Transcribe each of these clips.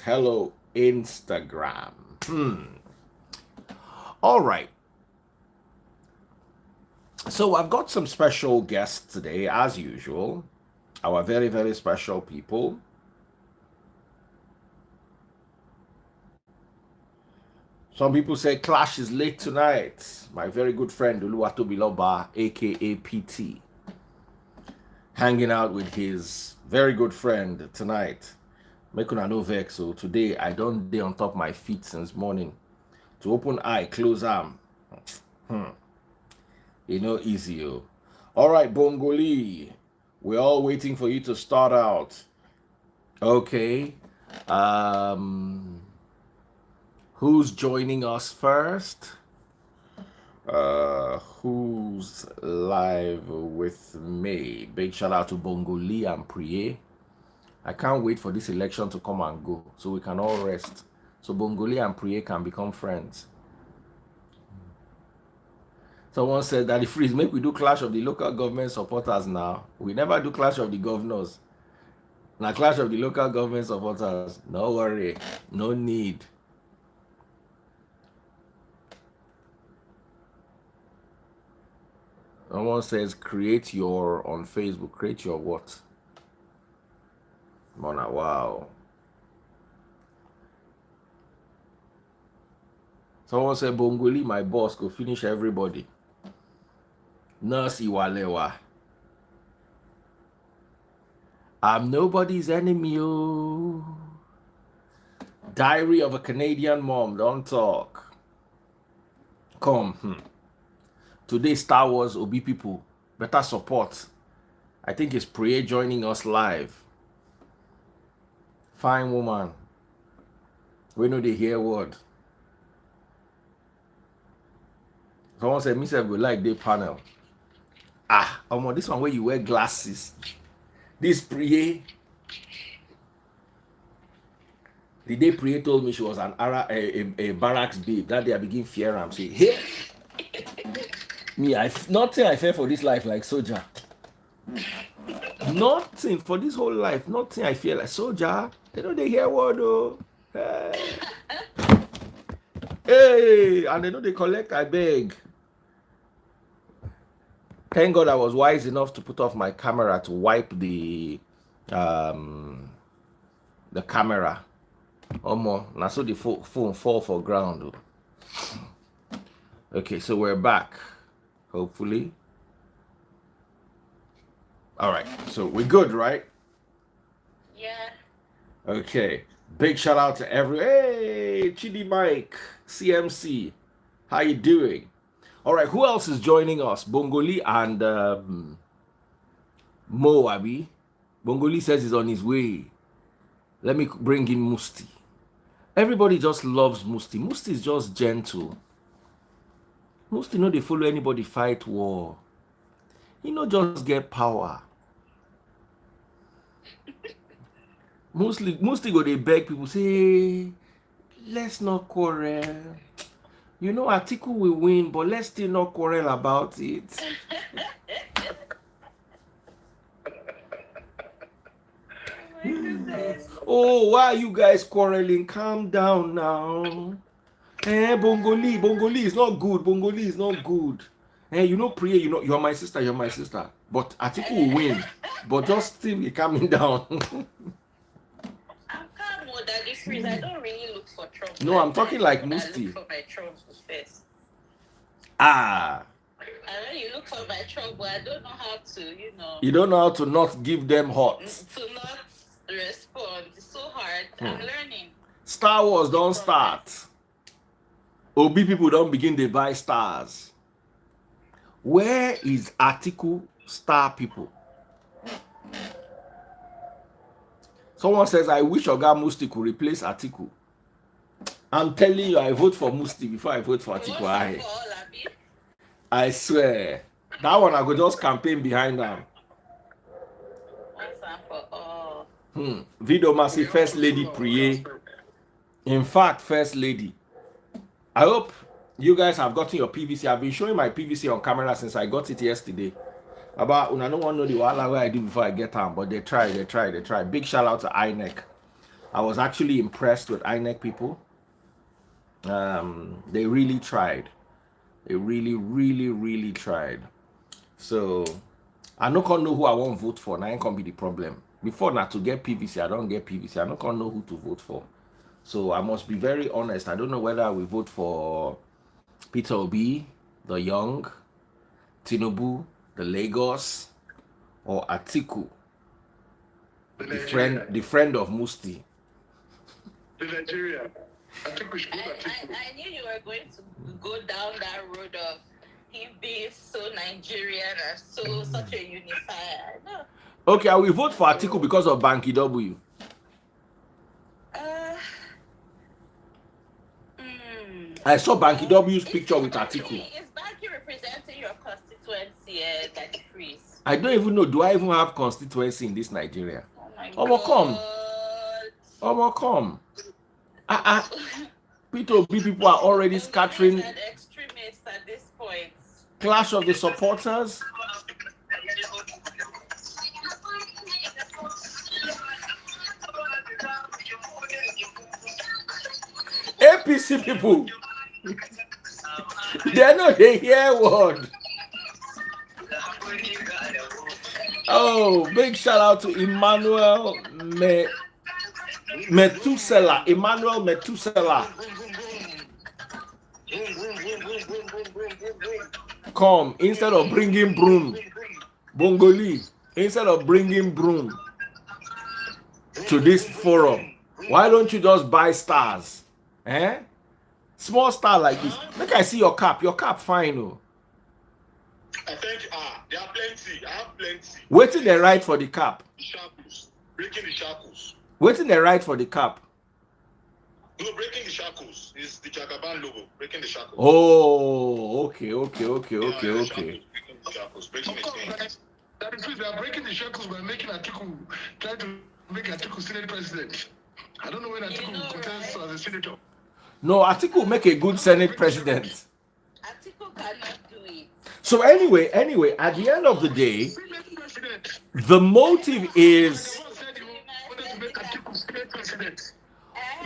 Hello, Instagram. All right. So I've got some special guests today, as usual. Our very, very special people. Some people say Clash is late tonight. My very good friend Uluwatu Biloba, aka PT, hanging out with his very good friend tonight. Make una no vex. So today I don't day on top my feet since morning. To open eye, close arm. Easy. All right, Bongoli. We're all waiting for you to start out. Okay. Who's joining us first? Who's live with me? Big shout out to Bongoli and Priye. I can't wait for this election to come and go so we can all rest. So Bongoli and Priye can become friends. Someone said that the freeze make we do clash of the local government supporters now. We never do clash of the governors. Now clash of the local government supporters. No worry, no need. Someone says create your on Facebook. Create your what? Mona, wow. Someone said Bongoli, my boss, go finish everybody. Nurse Iwalewa. I'm nobody's enemy. Oh. Diary of a Canadian Mom. Don't talk. Come. Today, Star Wars Obi people. Better support. I think it's Priye joining us live. Fine woman. We know they hear word. Someone said, Miss will like the panel. This one where you wear glasses. This Priye. The day Priye told me she was a barracks babe, that day I begin fear am. Say, hey, me, nothing I fear for this life like soldier. Nothing for this whole life. Nothing I fear like soldier. They know they hear word though. Hey, and they know they collect. I beg. Thank God I was wise enough to put off my camera to wipe the camera. Now so the phone fall for ground. Okay, so we're back. Hopefully. All right, so we're good, right? Yeah. Okay. Big shout out to Hey, Chidi Mike, CMC. How you doing? All right, who else is joining us? Bongoli and Mo Abi. Bongoli says he's on his way. Let me bring in Musti. Everybody just loves Musti. Musti is just gentle. Musti no dey follow anybody fight war. He no just get power. Musti go dey beg people say, let's not quarrel. You know, Atiku will win, but let's still not quarrel about it. Oh, why are you guys quarreling? Calm down now. Bongoli is not good. Bongoli is not good. You know, Priya, you're my sister. But Atiku will win. But just still be calming down. I'm calm more than the freeze. I don't really look for trouble. No, I'm talking like Musti. I look for my trouble first. And when you look for my trouble, I don't know how to, You don't know how to not give them hot. To not respond. It's so hard. I'm learning. Star Wars don't start. Obi people don't begin to buy stars. Where is Atiku star people? Someone says, I wish Oga Musti could replace Atiku. I'm telling you, I vote for Musti before I vote for Atiku. I swear. That one I could just campaign behind them. Video Massey, First Lady Priye. In fact, First Lady. I hope you guys have gotten your PVC. I've been showing my PVC on camera since I got it yesterday. I don't want to know the wahala where I do before I get on, but they try. Big shout out to INEC. I was actually impressed with INEC people. They really tried. They really tried. So I no can know who I won't vote for. Now ain't gonna be the problem. Before now to get PVC, I don't get PVC. I no can know who to vote for. So I must be very honest. I don't know whether we vote for Peter Obi, the Young, Tinubu, the Lagos, or Atiku, the friend of Musti. The Nigeria. I think we should go I knew you were going to go down that road of him being so Nigerian and such a unifier. No. Okay, I will vote for Atiku because of Banky W. I saw Banky W's picture with Atiku. Is Banky representing your constituency, like Freeze? I don't even know. Do I even have constituency in this Nigeria? Oh my God. Come. Peter B people are already scattering. Extremists at this point. Clash of the supporters. APC people. They're not the hear word. Oh, big shout out to Emmanuel Methuselah. Emmanuel Methuselah. Come, instead of bringing broom, Bongoli, instead of bringing broom to this forum, why don't you just buy stars? Small star like this. Make I see your cap. Your cap fine, oh. I think there are plenty. I have plenty. Waiting the right for the cap. The shackles. Breaking the shackles. Waiting the right for the cap. No, breaking the shackles is the Jagaban logo. Breaking the shackles. Oh, okay. Breaking the shackles. Breaking the chains. That is true. They are breaking the shackles by making Atiku, trying to make Atiku Senate president. I don't know when Atiku will contest as a senator. No, Atiku will make a good Senate president. Atiku cannot do it. So anyway, at the end of the day, the motive is...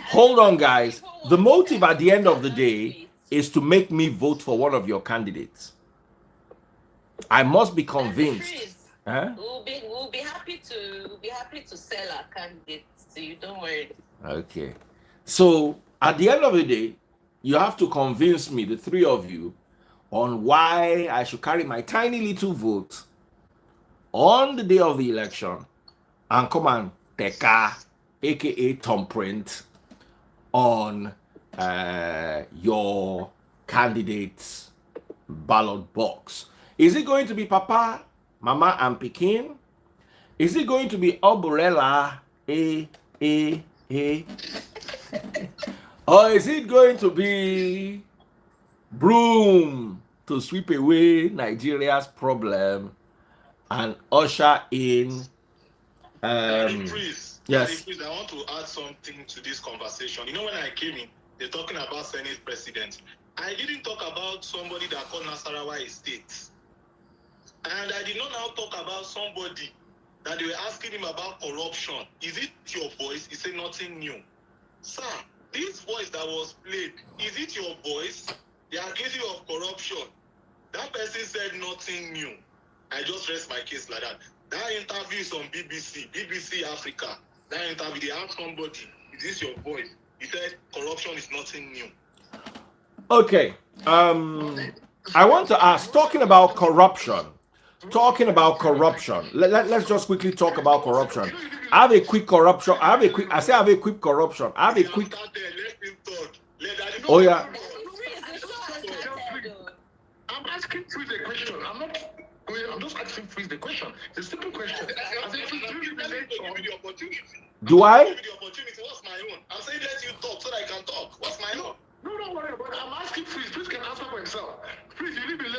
Hold on, guys. The motive at the end of the day is to make me vote for one of your candidates. I must be convinced. We'll be happy to sell our candidates to you. Don't worry. Okay. So at the end of the day, you have to convince me, the three of you, on why I should carry my tiny little vote on the day of the election and come and Teka, aka thumbprint, on your candidate's ballot box. Is it going to be Papa, Mama, and Pekin? Is it going to be Oborella, or is it going to be broom to sweep away Nigeria's problem and usher in yes. Please, I want to add something to this conversation. You know, when I came in, they're talking about Senate president. I didn't talk about somebody that called Nasarawa a state. And I did not now talk about somebody that they were asking him about corruption. Is it your voice? He said nothing new. Sir, this voice that was played, is it your voice? They are accusing you of corruption. That person said nothing new. I just rest my case like that. That interview is on BBC Africa. That interview, they asked somebody, is this your voice? He said corruption is nothing new. Okay. I want to ask, talking about corruption. Let's just quickly talk about corruption. I have a quick corruption. Oh yeah. I'm asking you the question. I'm just asking Freeze the question. It's a simple question. Do I? What's my own? I'm saying let you talk so that I can talk. What's my own? No, don't worry about it. I'm asking Freeze. Freeze can answer for himself. Freeze, you live in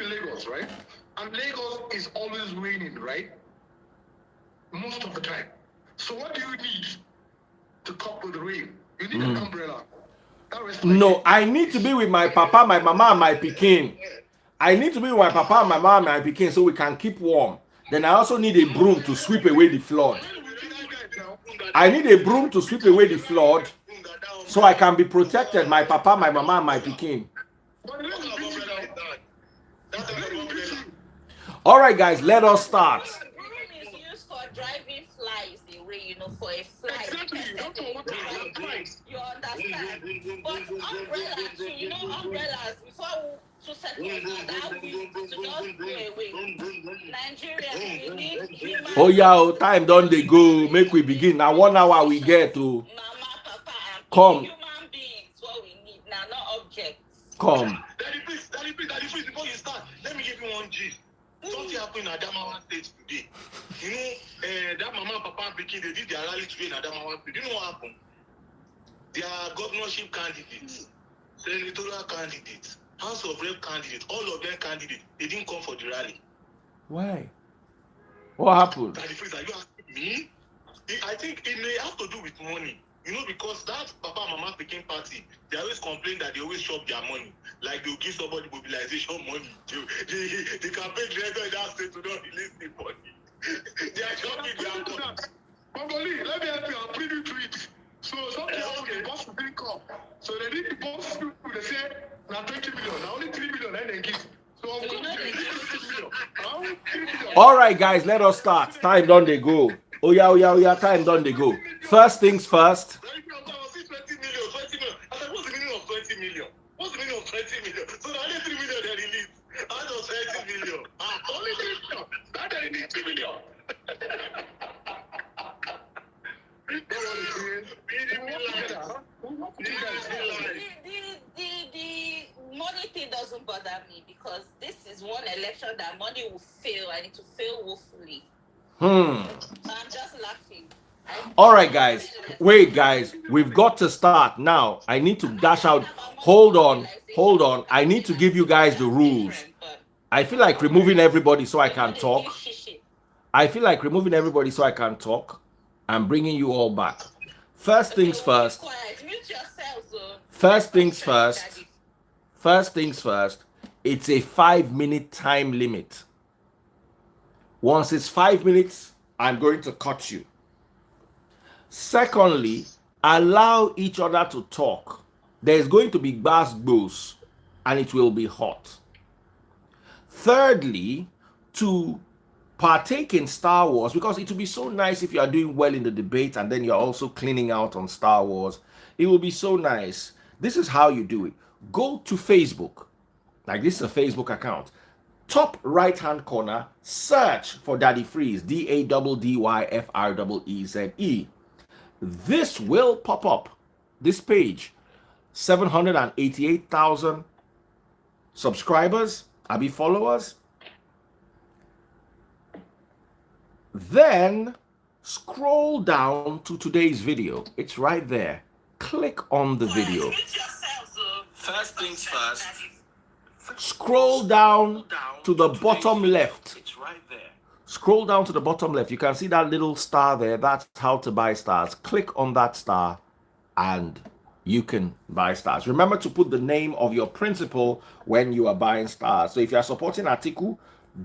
Lagos, right? And Lagos is always raining, right? Most of the time. So what do you need to cope with the rain? You need an umbrella. No, I need to be with my papa, my mama, and my Pekin. I need to be with my papa and my mama and my Pekin so we can keep warm. Then I also need a broom to sweep away the flood. I need a broom to sweep away the flood so I can be protected. My papa, my mama, and my pikin. All right, guys, let us start. Broom is used for driving flies away, you know, for a fly. You understand? But umbrellas, too, you know, umbrellas, before 2 seconds, that wind to just go away. Nigeria, we need human. Oh yeah, oh, time done they go. Make we begin. Now 1 hour we get to Mama, papa, and come. human beings, what we need now, not objects. Come. Daddy, please, before you start, let me give you one G. Something happened in Adamawa State today. You know, that mama and papa and Pikin, they did their rally today in Adamawa State. You know what happened? Their governorship candidates, senatorial candidates, House of Rep candidates, all of them candidates, they didn't come for the rally. Why? What happened? Daddy, please, are you asking me? I think it may have to do with money. You know, because that Papa Mama Pikin party, they always complain that they always shop their money. Like they'll give somebody mobilization money. The campaign director in that state to not release the money. They are shopping their money. Bongoli, let me help you. I'll bring you to it. So something the boss will bring up. So they need the boss to they say now 20 million, now only 3 million, and they give. So I'm going to give 3 million. Now 3 million. All right, guys, let us start. Time done they go. Oh yeah, time done they go. First things first. 20 million. I said, what's the meaning of 20 million? What's the meaning of 20 million? So the only 3 million they release. Out of 20 million. Only 3 million. That they need 3 million. The money thing doesn't bother me because this is one election that money will fail and it will fail woefully. So I'm just laughing. All right, guys. Wait, guys. We've got to start now. I need to dash out. Hold on. I need to give you guys the rules. I feel like removing everybody so I can talk. I'm bringing you all back. First things first. First things first. It's a 5-minute time limit. Once it's 5 minutes, I'm going to cut you. Secondly, allow each other to talk. There's going to be gbas and it will be hot. Thirdly, to partake in Star Wars, because it will be so nice if you are doing well in the debate and then you're also cleaning out on Star Wars. It will be so nice. This is how you do it. Go to Facebook. Like this is a Facebook account. Top right hand corner, search for Daddy Freeze, DADDYFREEZE. This will pop up. This page, 788,000 subscribers, followers. Then scroll down to today's video. It's right there. Click on the video. First things first. Scroll down to the bottom left. It's right there. Scroll down to the bottom left. You can see that little star there. That's how to buy stars. Click on that star and you can buy stars. Remember to put the name of your principal when you are buying stars. So if you are supporting Atiku,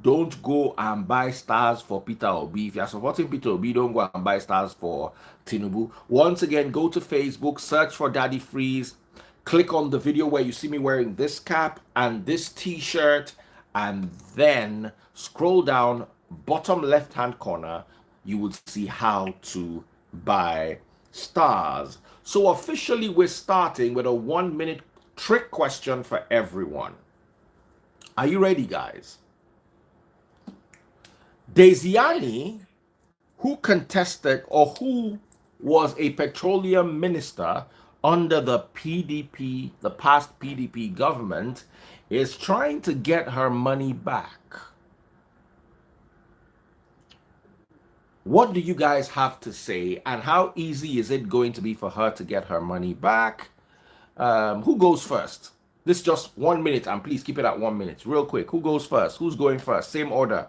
don't go and buy stars for Peter Obi. If you are supporting Peter Obi, don't go and buy stars for Tinubu. Once again, go to Facebook, search for Daddy Freeze. Click on the video where you see me wearing this cap and this t-shirt, and then scroll down bottom left hand corner. You will see how to buy stars. So officially we're starting with a 1-minute trick question for everyone. Are you ready, guys? Desiani, who contested or who was a petroleum minister under the PDP, the past PDP government, is trying to get her money back. What do you guys have to say, and how easy is it going to be for her to get her money back? Who goes first? This is just 1 minute, and please keep it at 1 minute. Real quick, who goes first? Who's going first? Same order.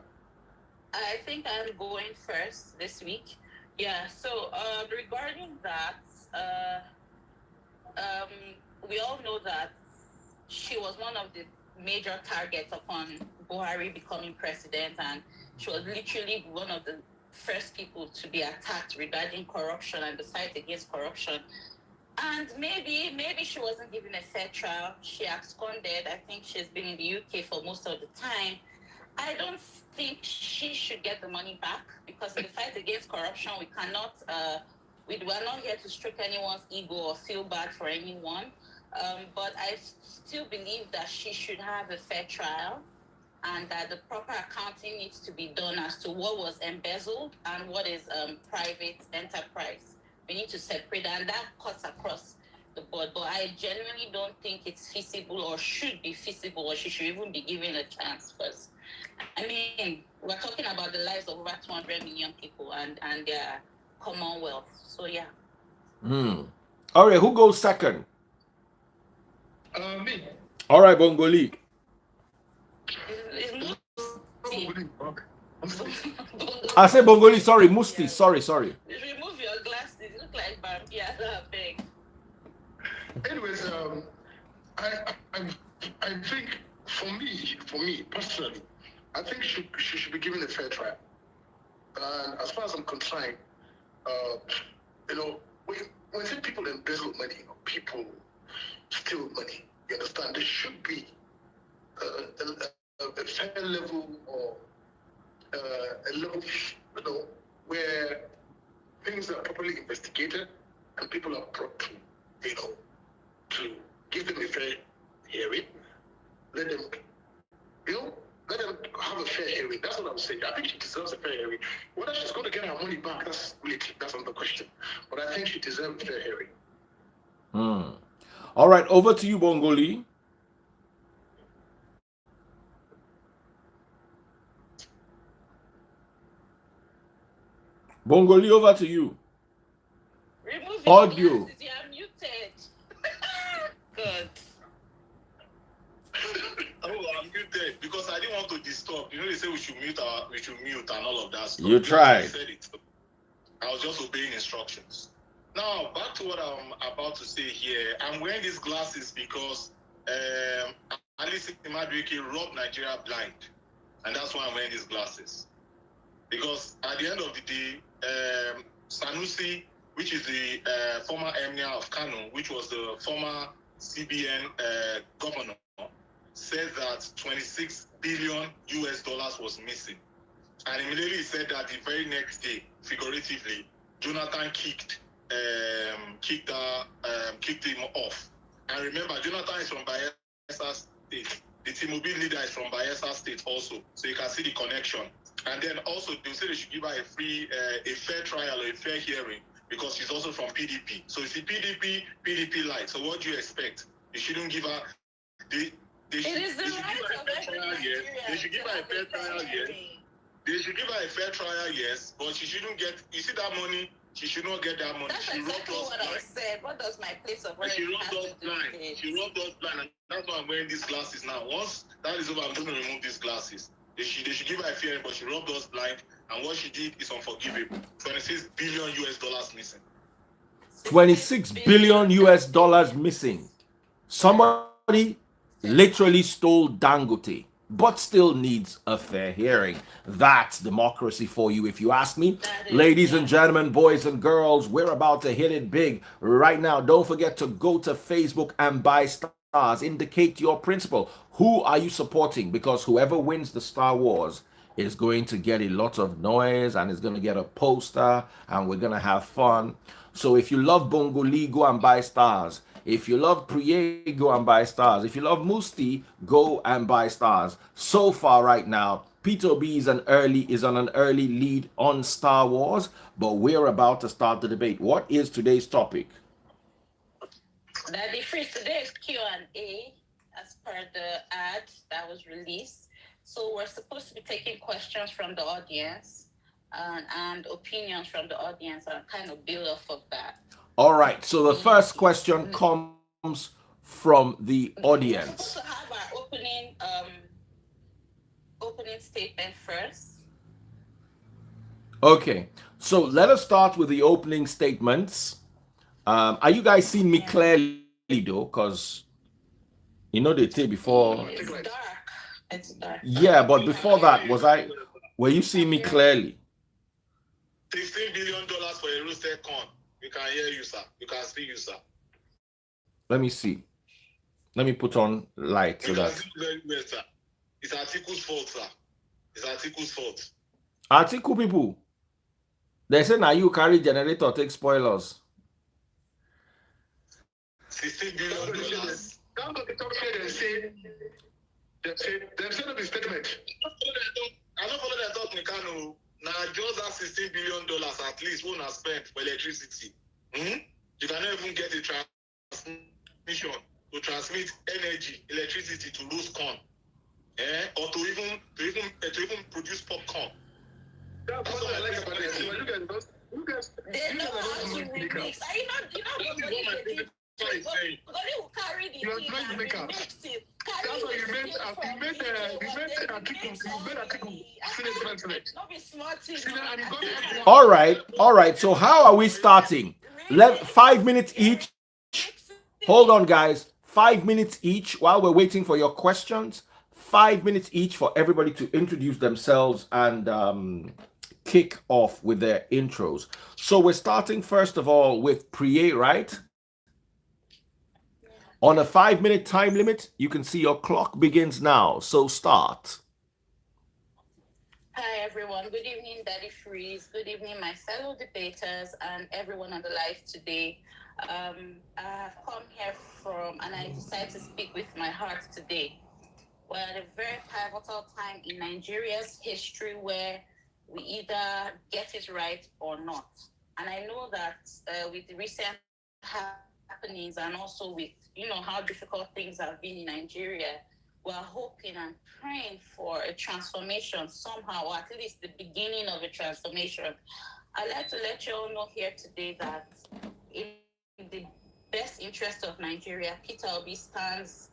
I think I'm going first this week. Yeah, so regarding that, we all know that she was one of the major targets upon Buhari becoming president, and she was literally one of the first people to be attacked regarding corruption and the fight against corruption. And maybe she wasn't given a fair trial. She absconded. I think she's been in the UK for most of the time. I don't think she should get the money back, because in the fight against corruption, we cannot, we are not here to stroke anyone's ego or feel bad for anyone. But I still believe that she should have a fair trial, and that the proper accounting needs to be done as to what was embezzled and what is private enterprise. We need to separate, and that cuts across the board. But I genuinely don't think it's feasible or should be feasible, or she should even be given a chance first. I mean, we're talking about the lives of over 200 million people and their commonwealth. So, yeah. All right, who goes second? Me. All right, Bongoli. I say Bongoli, sorry, Musti, Yeah. sorry. Remove your glasses. You look like Bambiala, big. Anyways, I think for me personally, I think she should be given a fair trial. And as far as I'm concerned, when say people embezzle money or people steal money, you understand, there should be a fair level or a level, where things are properly investigated and people are brought to, to give them a fair hearing, let them have a fair hearing. That's what I'm saying. I think she deserves a fair hearing. Whether she's going to get her money back, that's another question. But I think she deserves a fair hearing. All right, over to you, Bongoli. Bongoli, over to you. Remove your Audio. glasses. You are muted. Good. Oh, I'm muted because I didn't want to disturb. They say we should mute and all of that stuff. You tried. I said it. I was just obeying instructions. Now, back to what I'm about to say here. I'm wearing these glasses because Alice Madueke robbed Nigeria blind. And that's why I'm wearing these glasses. Because at the end of the day, Sanusi, which is the former emir of Kano, which was the former CBN governor, said that 26 billion US dollars was missing. And immediately he said that the very next day, figuratively, Jonathan kicked him off. And remember, Jonathan is from Bayelsa State. The Timobin leader is from Bayelsa State also. So you can see the connection. And then also, they say they should give her a fair trial or a fair hearing because she's also from PDP. So it's the PDP light. So what do you expect? You shouldn't give her... They should give her a fair trial, yes. They should give her a fair trial, yes. They should give her a fair trial, yes. But she shouldn't get... You see that money? She should not get that money. That's she exactly robbed us what blind. I said. What does my place of work She robbed have us to do blind. with it? She robbed us blind. And that's why I'm wearing these glasses now. Once that is over, I'm going to remove these glasses. They should give her a fair, but she robbed us blind. And what she did is unforgivable. 26 billion US dollars missing. 26 billion US dollars missing. Somebody literally stole Dangote, but still needs a fair hearing. That's democracy for you, if you ask me. Ladies and gentlemen, boys and girls, we're about to hit it big right now. Don't forget to go to Facebook and buy stars. Indicate your principle. Who are you supporting? Because whoever wins the Star Wars is going to get a lot of noise and is going to get a poster and we're going to have fun. So if you love Bongoli, go and buy stars. If you love Priye, go and buy stars. If you love Musti, go and buy stars. So far right now, Peter B is on an early lead on Star Wars, but we're about to start the debate. What is today's topic? Daddy Freeze, today's Q&A as per the ad that was released. So we're supposed to be taking questions from the audience and opinions from the audience and kind of build off of that. All right, so the first question comes from the audience. We're supposed to have our opening statement first. Okay, so let us start with the opening statements. Are you guys seeing me clearly though? Because they take before. It's dark. It's dark. Yeah, but before that, were you seeing me clearly? $16 billion for a roasted corn. We can hear you, sir. You can see you, sir. Let me see. Let me put on light so You can that. see very well, sir. It's Atiku's fault, sir. It's Atiku's fault. Atiku people. They say now you carry generator take spoilers. $16 billion. That's what the top say. They say the statement. I don't follow that talk, Mikano. Now, just that $16 billion at least won't have spent for electricity. You cannot even get a transmission to transmit energy, electricity to roast corn, or to even produce popcorn. That's what I like about it. They know how to remix. Are you not going to Bongoli will carry the You're thing trying to and make up. remix it. That's what you made Article. Not be smart thing. All right. So how are we starting? 5 minutes each. Hold on, guys. 5 minutes each while we're waiting for your questions. 5 minutes each for everybody to introduce themselves and kick off with their intros. So we're starting first of all with Priye, right? On a 5-minute time limit, you can see your clock begins now. So start. Hi everyone. Good evening, Daddy Freeze. Good evening, my fellow debaters and everyone on the live today. I have come here and I decided to speak with my heart today. We're at a very pivotal time in Nigeria's history where we either get it right or not. And I know that with the recent happenings and also with how difficult things have been in Nigeria, we're hoping and praying for a transformation somehow, or at least the beginning of a transformation. I'd like to let you all know here today that in the best interest of Nigeria, Peter Obi stands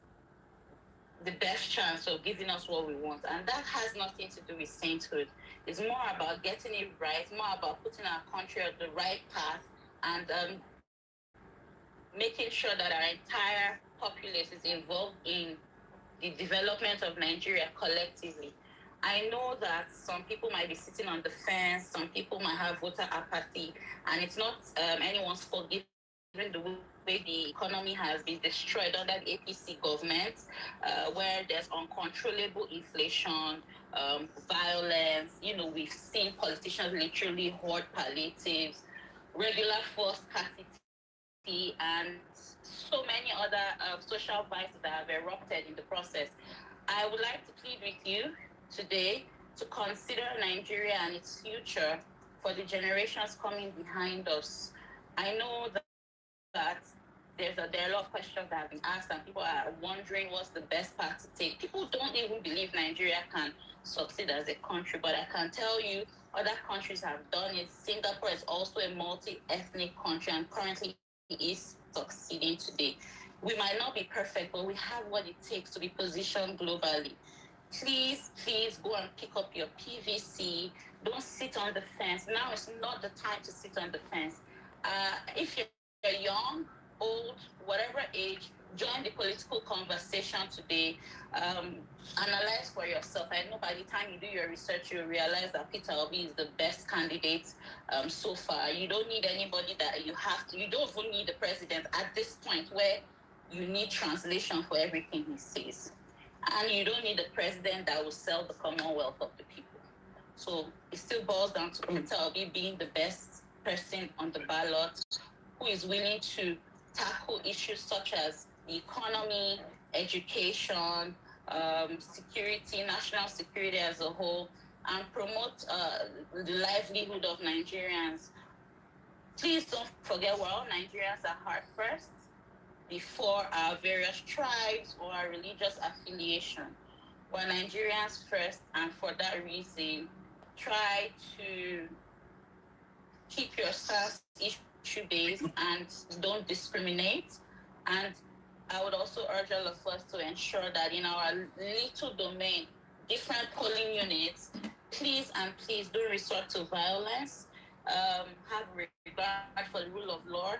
the best chance of giving us what we want. And that has nothing to do with sainthood. It's more about getting it right, more about putting our country on the right path and making sure that our entire populace is involved in the development of Nigeria collectively. I know that some people might be sitting on the fence, some people might have voter apathy, and it's not anyone's fault given the way the economy has been destroyed under the APC government, where there's uncontrollable inflation, violence. We've seen politicians literally hoard palliatives, regular force scarcity, and so many other social vices that have erupted in the process. I would like to plead with you today to consider Nigeria and its future for the generations coming behind us. I know that there are a lot of questions that have been asked and people are wondering what's the best path to take. People don't even believe Nigeria can succeed as a country, but I can tell you other countries have done it. Singapore is also a multi-ethnic country and currently is succeeding today. We might not be perfect, but we have what it takes to be positioned globally. Please go and pick up your PVC. Don't sit on the fence. Now is not the time to sit on the fence. If you're young, old, whatever age, join the political conversation today. Analyze for yourself. I know by the time you do your research, you'll realize that Peter Obi is the best candidate so far. You don't need anybody that you have to. You don't even need the president at this point where you need translation for everything he says. And you don't need a president that will sell the Commonwealth of the people. So it still boils down to Peter Obi being the best person on the ballot who is willing to tackle issues such as the economy, education, security, national security as a whole, and promote the livelihood of Nigerians. Please don't forget we're all Nigerians at heart first, before our various tribes or our religious affiliation. We're Nigerians first, and for that reason, try to keep your stance issue-based and don't discriminate. And I would also urge all of us to ensure that in our little domain, different polling units, please don't resort to violence. Have regard for the rule of law.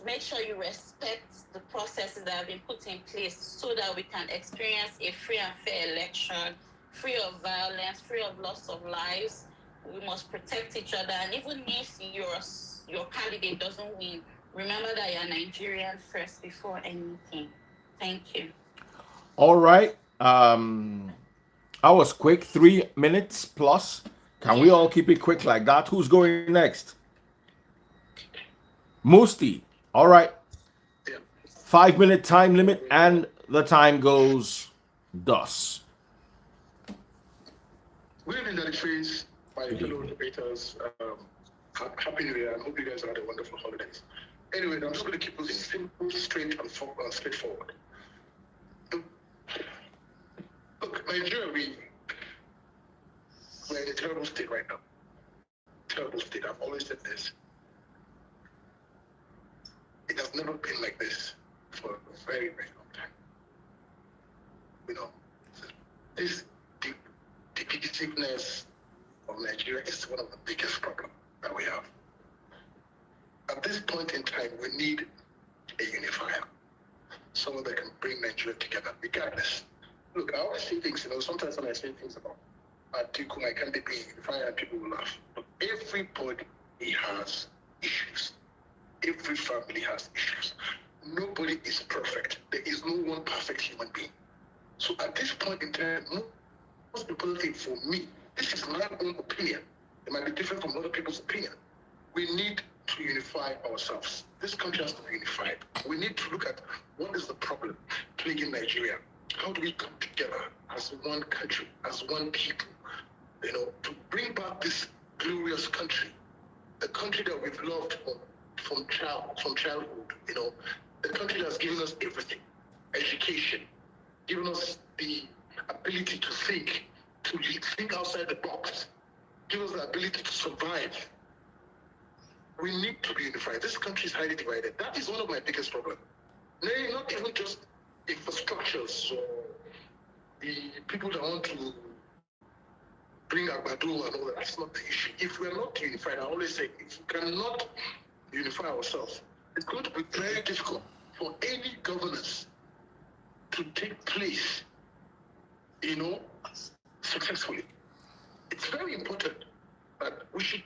Make sure you respect the processes that have been put in place so that we can experience a free and fair election, free of violence, free of loss of lives, We must protect each other. And even if your candidate doesn't win, remember that you're Nigerian first before anything. Thank you. All right. I was quick, 3 minutes plus. Can we all keep it quick like that? Who's going next? Musti. All right. Yeah. 5-minute time limit, and the time goes thus. Good evening, Daddy Freeze, my fellow debaters. Happy New Year, and hope you guys had a wonderful holidays. Anyway, I'm just going to keep it simple, straight, and straightforward. Look, Nigeria, we're in a terrible state right now. Terrible state. I've always said this. It has never been like this for a very, very long time. You know, this divisiveness of Nigeria is one of the biggest problems that we have. At this point in time, we need a unifier, someone that can bring Nigeria together, regardless. Look, I always say things, sometimes when I say things about Atiku, I can't be unifier, and people will laugh. But everybody has issues. Every family has issues. Nobody is perfect. There is no one perfect human being. So at this point in time, most important thing for me, this is my own opinion. It might be different from other people's opinion. We need to unify ourselves. This country has to be unified. We need to look at what is the problem plaguing Nigeria. How do we come together as one country, as one people, to bring back this glorious country, the country that we've loved from childhood, the country that's given us everything, education, given us the ability to think outside the box, give us the ability to survive. We need to be unified. This country is highly divided. That is one of my biggest problems. Not even just infrastructures or the people that want to bring Agbado and all that. That's not the issue. If we're not unified, I always say, if we cannot unify ourselves, it's going to be very difficult for any governance to take place, successfully. It's very important that we should,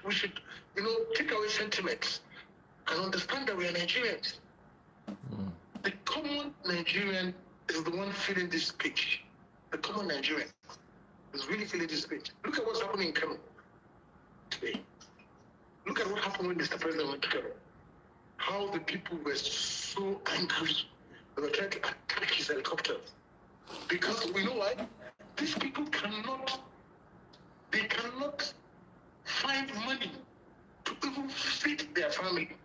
take away sentiments and understand that we are Nigerians. The common Nigerian is the one feeling this pinch. The common Nigerian is really feeling this pinch. Look at what's happening in Kano today. Look at what happened when Mr. President went to Kano. How the people were so angry. They were trying to attack his helicopter. Because we know why? These people cannot find money to even feed their family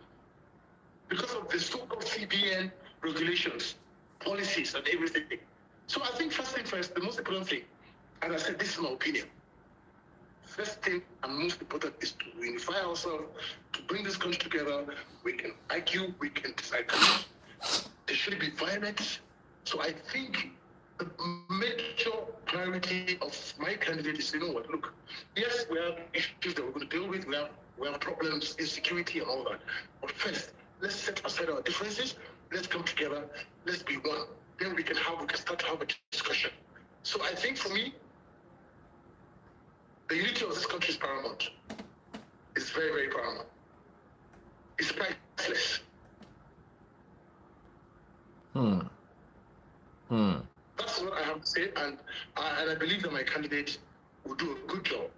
because of the so-called CBN regulations, policies, and everything. So I think first thing first, the most important thing, and I said this is my opinion, first thing and most important is to unify ourselves, to bring this country together. We can argue, we can disagree. There shouldn't be violence. So I think the major priority of my candidate is, look, yes, we have issues that we're going to deal with. We have problems, insecurity and all that. But first, let's set aside our differences. Let's come together. Let's be one. Then we can start to have a discussion. So I think for me, the unity of this country is paramount. It's very, very paramount. It's priceless. That's what I have to say, and I believe that my candidate will do a good job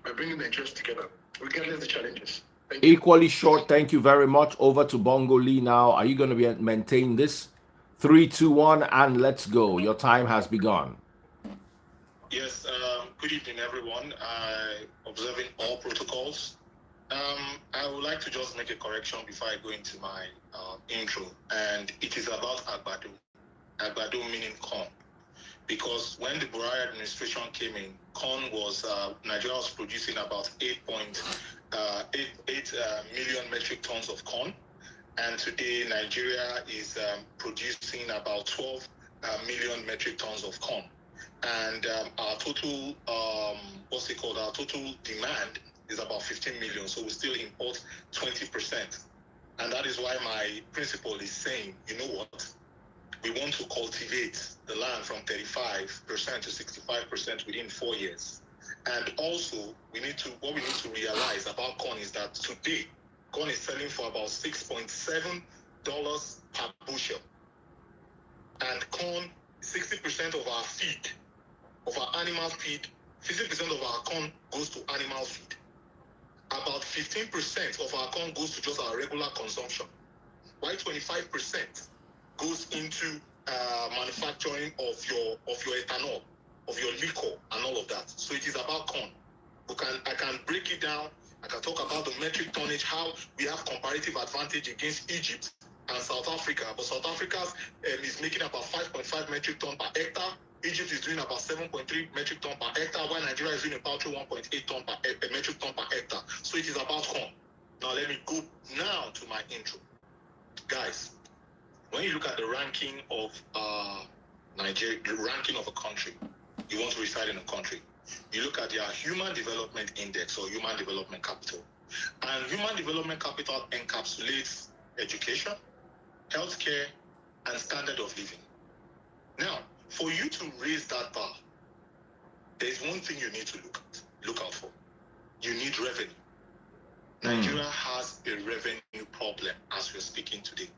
by bringing the Nigerians together, regardless of the challenges. Equally short, thank you very much. Over to Bongo Lee now. Are you going to maintain this? 3, 2, 1, and let's go. Your time has begun. Yes, good evening, everyone. Observing all protocols. I would like to just make a correction before I go into my intro, and it is about Agbado. Agbado meaning corn. Because when the Buhari administration came in, corn was, Nigeria was producing about 8.8 million metric tons of corn. And today, Nigeria is producing about 12 million metric tons of corn. And our total, our total demand is about 15 million. So we still import 20%. And that is why my principal is saying, you know what? We want to cultivate the land from 35% to 65% within 4 years. And also, what we need to realize about corn is that today, corn is selling for about $6.7 per bushel. And corn, 60% of our feed, of our animal feed, 50% of our corn goes to animal feed. About 15% of our corn goes to just our regular consumption, while 25% goes into manufacturing of your ethanol, of your liquor, and all of that. So it is about corn. I can break it down. I can talk about the metric tonnage, how we have comparative advantage against Egypt and South Africa. But South Africa is making about 5.5 metric ton per hectare. Egypt is doing about 7.3 metric ton per hectare, while Nigeria is doing about 1.8 ton per metric ton per hectare. So it is about corn. Now let me go now to my intro. Guys, when you look at the ranking of Nigeria, the ranking of a country, you want to reside in a country, you look at their Human Development Index or Human Development Capital. And Human Development Capital encapsulates education, healthcare, and standard of living. Now, for you to raise that bar, there's one thing you need to look out for. You need revenue. Nigeria has a revenue problem as we're speaking today.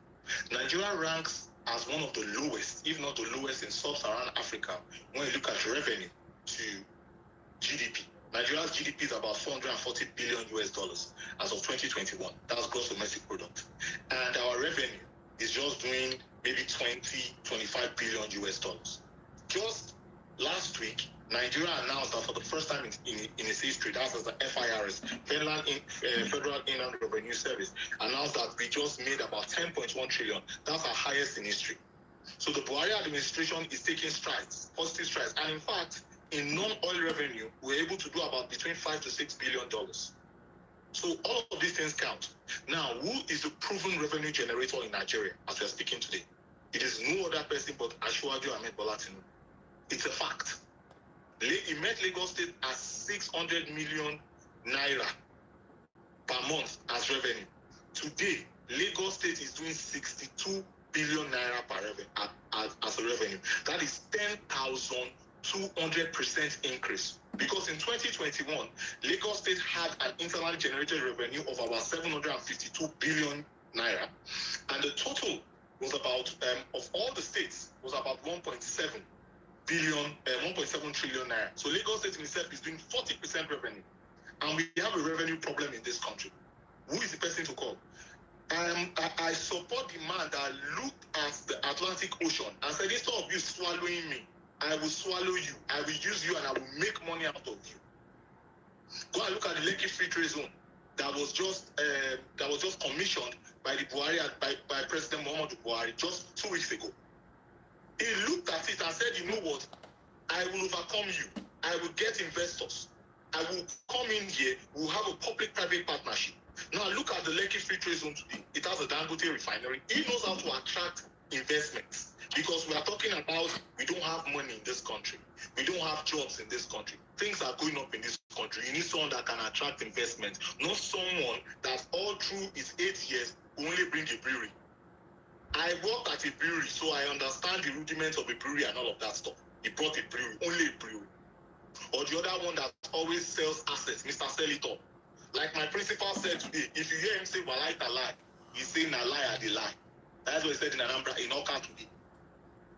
Nigeria ranks as one of the lowest, if not the lowest in sub-Saharan Africa, when you look at revenue to GDP. Nigeria's GDP is about $440 billion US as of 2021. That's gross domestic product. And our revenue is just doing maybe 25 billion US dollars. Just last week, Nigeria announced that for the first time in its history, that's as the FIRS, Federal Inland Revenue Service, announced that we just made about 10.1 trillion. That's our highest in history. So the Buhari administration is taking strides, positive strides. And in fact, in non-oil revenue, we're able to do about between $5 to $6 billion. So all of these things count. Now, who is the proven revenue generator in Nigeria as we're speaking today? It is no other person but Asiwaju Ahmed Bola Tinubu. It's a fact. It met Lagos State as 600 million naira per month as revenue. Today, Lagos State is doing 62 billion naira per revenue as a revenue. That is 10,200% increase. Because in 2021, Lagos State had an internally generated revenue of about 752 billion naira, and the total was about of all the states was about 1.7 trillion naira. So Lagos State in itself is doing 40% revenue, and we have a revenue problem in this country. Who is the person to call? I support the man that looked at the Atlantic Ocean and said, instead of you swallowing me, I will swallow you. I will use you, and I will make money out of you. Go and look at the Lekki Free Trade Zone that was just commissioned by the Buhari by President Muhammadu Buhari just 2 weeks ago. He looked at it and said, you know what? I will overcome you. I will get investors. I will come in here. We'll have a public-private partnership. Now look at the Lekki Free Trade Zone today. It has a Dangote refinery. He knows how to attract investments, because we are talking about we don't have money in this country. We don't have jobs in this country. Things are going up in this country. You need someone that can attract investment, not someone that all through his 8 years will only bring a brewery. I work at a brewery, so I understand the rudiments of a brewery and all of that stuff. He brought a brewery, only a brewery. Or the other one that always sells assets, Mr. Sell It Up. Like my principal said today, if you hear him say Walai Talai, he's saying a lie at the lie. That's what he said in Anambra, in Oka today.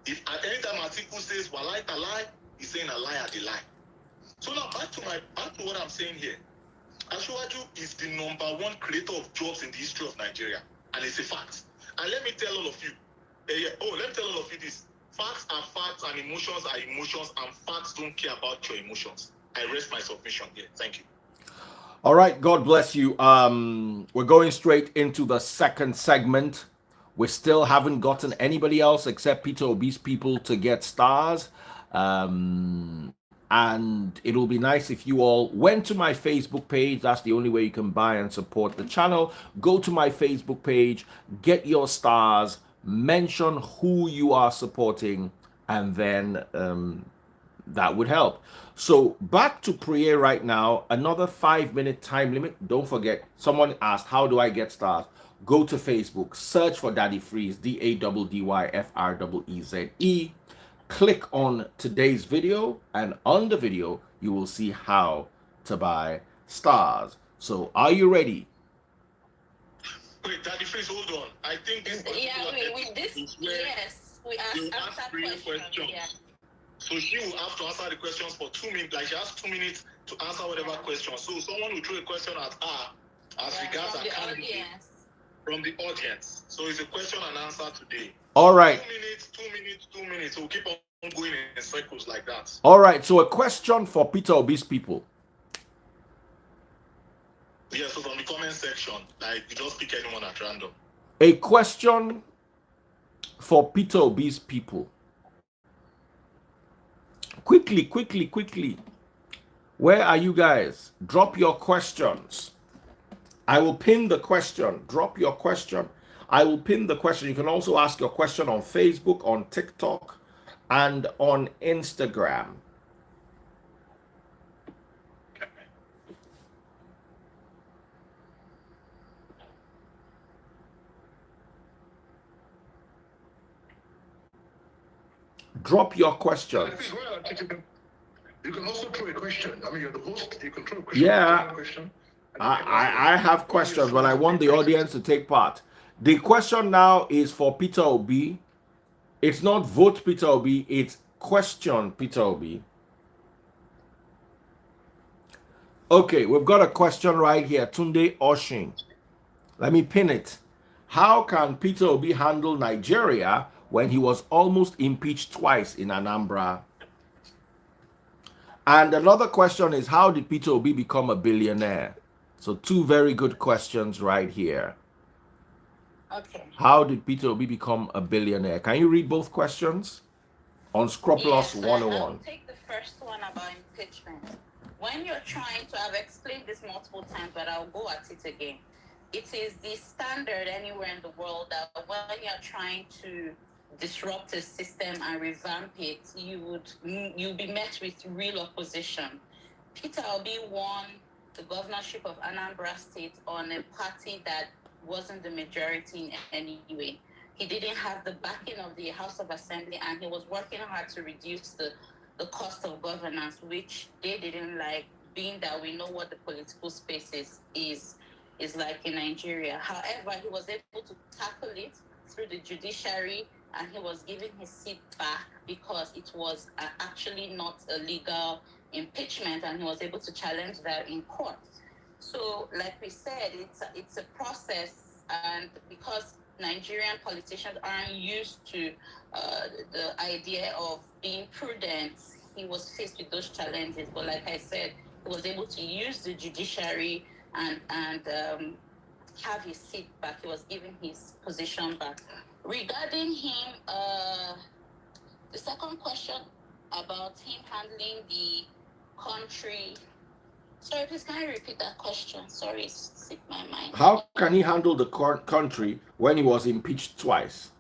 If at any time Atiku says Walai Talai, he's saying a lie at the lie. So now back to what I'm saying here. Asiwaju is the #1 creator of jobs in the history of Nigeria, and it's a fact. And let me tell all of you, this. Facts are facts, and emotions are emotions, and facts don't care about your emotions. I rest my submission here. Thank you. All right, God bless you. We're going straight into the second segment. We still haven't gotten anybody else except Peter Obi's people to get stars. And it will be nice if you all went to my Facebook page. That's the only way you can buy and support the channel. Go to my Facebook page, get your stars, mention who you are supporting, and then that would help. So back to prayer right now, another 5-minute time limit. Don't forget, someone asked, how do I get stars? Go to Facebook, search for Daddy Freeze, DADDYFREEZE. Click on today's video, and on the video, you will see how to buy stars. So are you ready? Wait, Daddy, please hold on. I think this Yeah, particular with this, is where yes, we you ask ask answer real questions. questions. Yeah. So she will have to answer the questions for 2 minutes. Like she has 2 minutes to answer whatever question. So someone will throw a question at her as Yeah, regards from her the candidate audience. from the audience. So it's a question and answer today. All right. 2 minutes, 2 minutes, 2 minutes. So we'll keep on going in circles like that. All right. So a question for Peter Obi's people. Yeah, so from the comment section, like you just pick anyone at random. A question for Peter Obi's people. Quickly, quickly, quickly. Where are you guys? Drop your questions. I will pin the question. Drop your question. I will pin the question. You can also ask your question on Facebook, on TikTok, and on Instagram. Drop your questions. You can also throw a question. I mean, you're the host. You can throw a question. Yeah. I have questions, but I want the audience to take part. The question now is for Peter Obi. It's not vote Peter Obi, it's question Peter Obi. Okay, we've got a question right here. Tunde Oshin. Let me pin it. How can Peter Obi handle Nigeria when he was almost impeached twice in Anambra? And another question is, how did Peter Obi become a billionaire? So 2 very good questions right here. Okay. How did Peter Obi become a billionaire? Can you read both questions? On Scrupulous 101. I'll take the first one about impeachment. When you're trying to, I've explained this multiple times, but I'll go at it again. It is the standard anywhere in the world that when you're trying to disrupt a system and revamp it, you'll be met with real opposition. Peter Obi won the governorship of Anambra State on a party that wasn't the majority in any way. He didn't have the backing of the House of Assembly, and he was working hard to reduce the cost of governance, which they didn't like, being that we know what the political space is like in Nigeria. However, he was able to tackle it through the judiciary, and he was given his seat back because it was actually not a legal impeachment, and he was able to challenge that in court. So, like we said, it's a process, and because Nigerian politicians aren't used to the idea of being prudent, he was faced with those challenges. But like I said, he was able to use the judiciary and have his seat back. He was given his position back. Regarding him, the second question about him handling the country. Sorry, please can you repeat that question? Sorry, it's slipped my mind. How can he handle the country when he was impeached twice?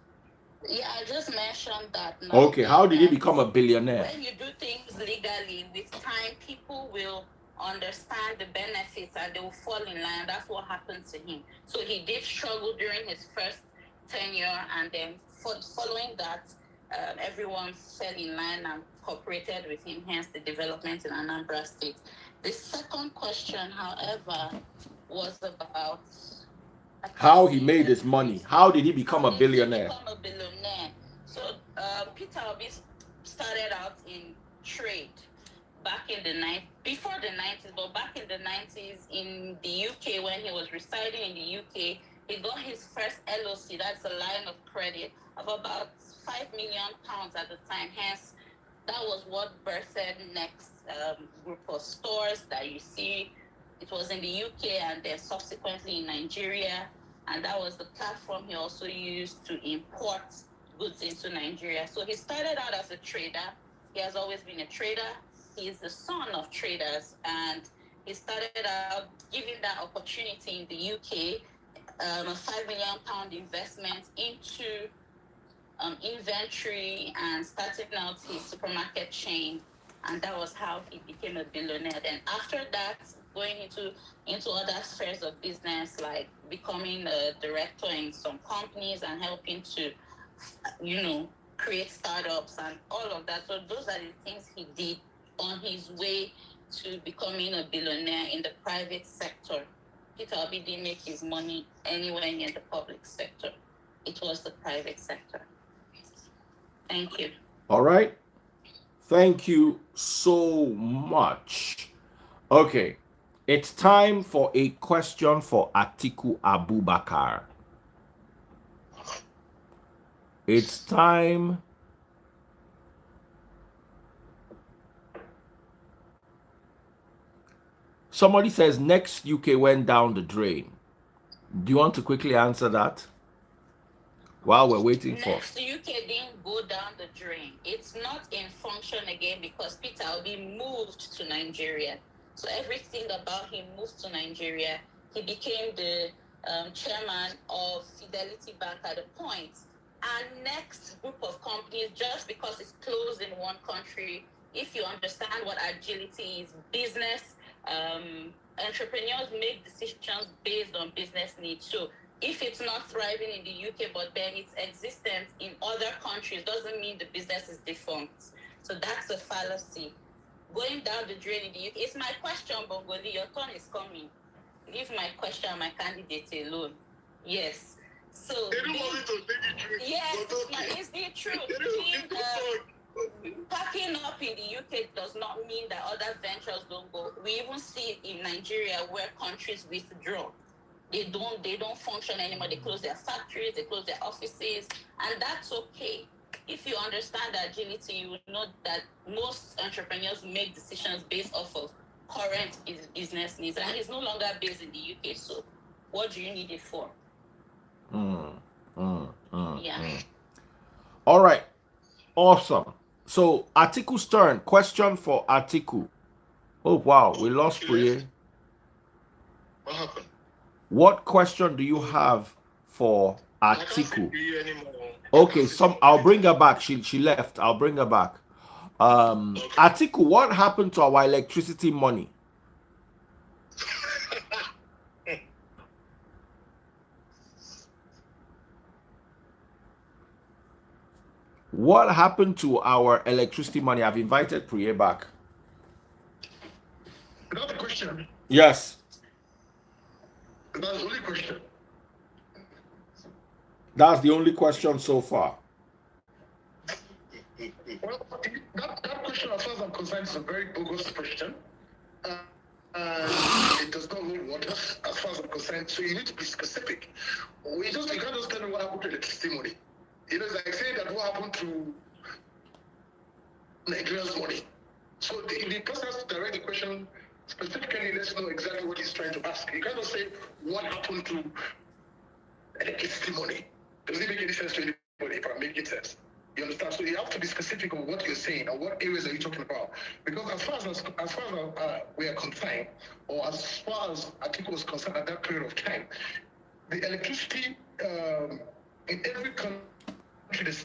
Yeah, I just mentioned that. Now. Okay, how did he become a billionaire? When you do things legally, with time, people will understand the benefits and they will fall in line. That's what happened to him. So he did struggle during his first tenure, and then following that, everyone fell in line and cooperated with him, hence the development in Anambra State. The second question, however, was about how he made his money. How did he become a billionaire? So Peter Obi started out in trade back in the before the 90s, but back in the 90s in the UK, when he was residing in the UK, he got his first LOC, that's a line of credit, of about £5 million at the time. Hence, that was what birthed next group of stores that you see. It was in the UK and then subsequently in Nigeria. And that was the platform he also used to import goods into Nigeria. So he started out as a trader. He has always been a trader. He is the son of traders. And he started out giving that opportunity in the UK, a £5 million investment into inventory and starting out his supermarket chain, and that was how he became a billionaire. Then after that, going into other spheres of business, like becoming a director in some companies and helping to, create startups and all of that. So those are the things he did on his way to becoming a billionaire in the private sector. Peter Obi didn't make his money anywhere near the public sector. It was the private sector. Thank you. All right. Thank you so much. Okay. It's time for a question for Atiku Abubakar. It's time. Somebody says next UK went down the drain. Do you want to quickly answer that while we're waiting for? Next UK didn't go down the drain. It's not in function again because Peter Obi moved to Nigeria. So everything about him moved to Nigeria. He became the chairman of Fidelity Bank at a point. And next group of companies, just because it's closed in one country, if you understand what agility is, business, entrepreneurs make decisions based on business needs. So if it's not thriving in the UK, but then its existence in other countries doesn't mean the business is defunct. So that's a fallacy. Going down the drain in the UK, it's my question, Bongoli, your turn is coming. Leave my question and my candidate alone. Yes. So They don't want me to say the truth. yes, but okay. it's the truth. They don't Packing up in the UK does not mean that other ventures don't go. We even see it in Nigeria where countries withdraw. They don't function anymore. They close their factories, they close their offices, and that's okay. If you understand agility, you will know that most entrepreneurs make decisions based off of current business needs, and it's no longer based in the UK. So, what do you need it for? Yeah. All right. Awesome. So, Atiku's turn. Question for Atiku. Oh, wow. We lost Priye. What happened? What question do you have for I can't Atiku? see you anymore. Okay, I'll bring her back. She left. I'll bring her back. Atiku, what happened to our electricity money? What happened to our electricity money? I've invited Priye back. That's the question. Yes. That's the only question. That's the only question so far. Well, that question, as far as I'm concerned, is a very bogus question. And it does not hold water, as far as I'm concerned. So you need to be specific. You can't just tell me what happened to the testimony. You know, it's like saying that what happened to Nigeria's money. So the person has to direct the question specifically. Let's know exactly what he's trying to ask. You can't just say what happened to electricity money. Does it make any sense to anybody if I'm making sense? You understand? So you have to be specific on what you're saying or what areas are you talking about. Because as far as we are concerned, or as far as Atiku was concerned at that period of time, the electricity in every country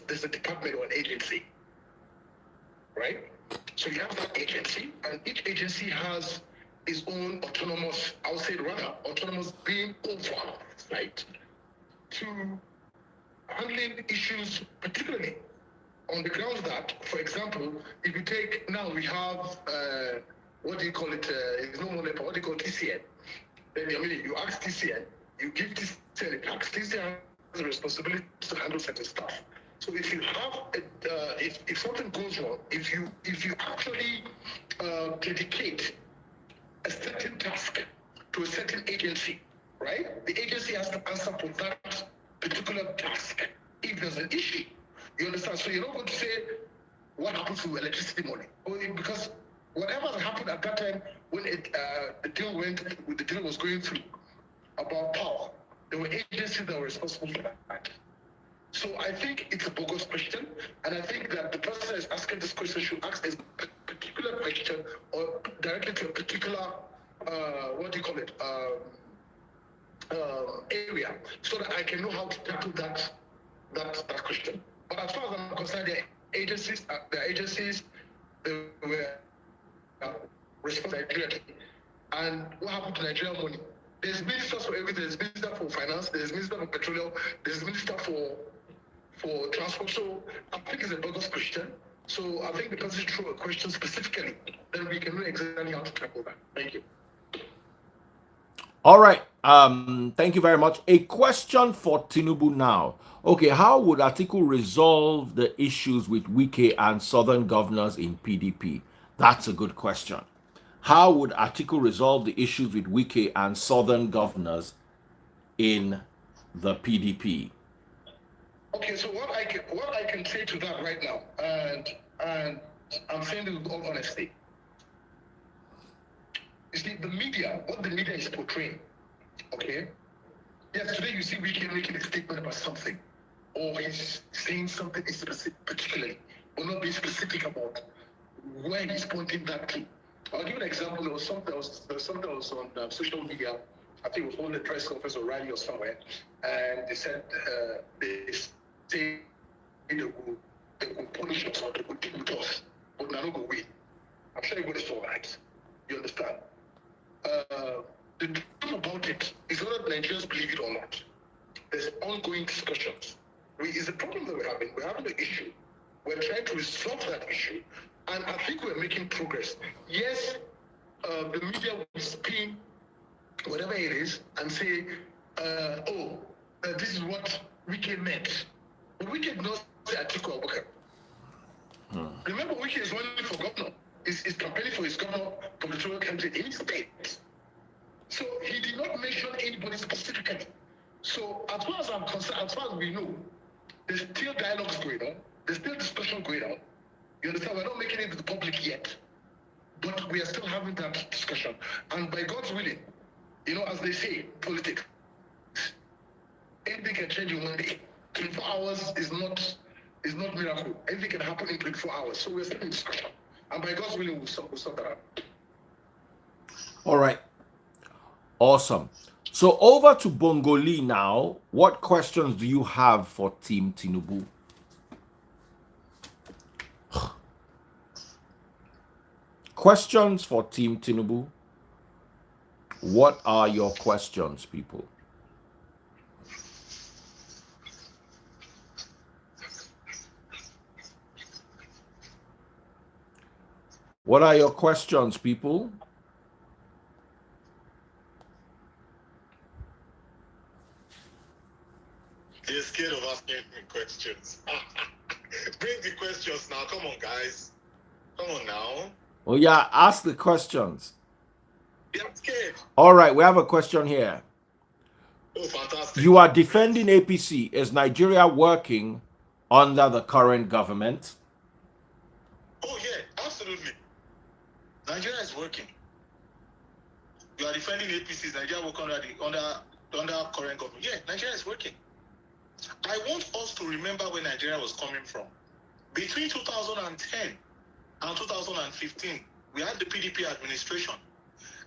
there's a department or an agency, right? So you have that agency, and each agency has its own autonomous, I would say rather, autonomous being over, right? To handling issues, particularly on the grounds that, for example, if you take, now we have, what do you call it, it's no more NEPA, what do you call TCN? Then, you ask TCN, you give TCN a tax, TCN has a responsibility to handle certain stuff. So if you have, if something goes wrong, if you actually dedicate a certain task to a certain agency, right? The agency has to answer for that particular task if there's an issue. You understand? So you're not going to say what happened to electricity money, because whatever happened at that time when the deal was going through about power, there were agencies that were responsible for that. So I think it's a bogus question, and I think that the person that is asking this question should ask a particular question or directly to a particular what do you call it, area, so that I can know how to tackle that question. But as far as I'm concerned, the agencies they were responsible directly. And what happened to Nigerian money? There's ministers for everything. There's minister for finance. There's minister for petroleum. There's minister for transport. So I think it's a bogus question. So I think the person threw a question specifically, then we can know exactly how to tackle that. Thank you. All right. Thank you very much. A question for Tinubu now. Okay, how would Atiku resolve the issues with Wike and southern governors in PDP? That's a good question. How would Atiku resolve the issues with Wike and southern governors in the PDP? Okay, so what I can say to that right now, and I'm saying this with all honesty. You see, the media, what the media is portraying, okay? Yes, today you see Wike making a statement about something, or he's saying something specific, particularly, or not being specific about where he's pointing that to. I'll give you an example. There was something that was on social media. I think it was on the press conference or rally or somewhere, and they said they say they will punish us or they will deal with us, but now go away. I'm sure you're going to solve that. You understand? The truth about it is whether Nigerians believe it or not. There's ongoing discussions. It's a problem that we're having. We're having an issue. We're trying to resolve that issue. And I think we're making progress. Yes, the media will spin whatever it is and say, this is what Wike meant. But Wike did not say Atiku Abubakar. Remember, Wike is running for governor. Is campaigning for his governor gubernatorial candidate in his state. So he did not mention anybody specifically. So as far as I'm concerned, as far as we know, there's still dialogues going on. There's still discussion going on. You understand? We're not making it to the public yet, but we are still having that discussion. And by God's willing, as they say, politics, anything can change in one day. 24 hours is not miracle. Anything can happen in 24 hours. So we're still in discussion. And by God's willing, we'll sort that out. All right. Awesome. So over to Bongoli now. What questions do you have for Team Tinubu? Questions for Team Tinubu. What are your questions, people? What are your questions, people? They're scared of asking me questions. Bring the questions now. Come on, guys. Come on now. Oh, yeah. Ask the questions. They're scared. All right. We have a question here. Oh, fantastic. You are defending APC. Is Nigeria working under the current government? Oh, yeah. Absolutely. Nigeria is working. You are defending APCs. Nigeria work under current government. Yeah, Nigeria is working. I want us to remember where Nigeria was coming from. Between 2010 and 2015, we had the PDP administration.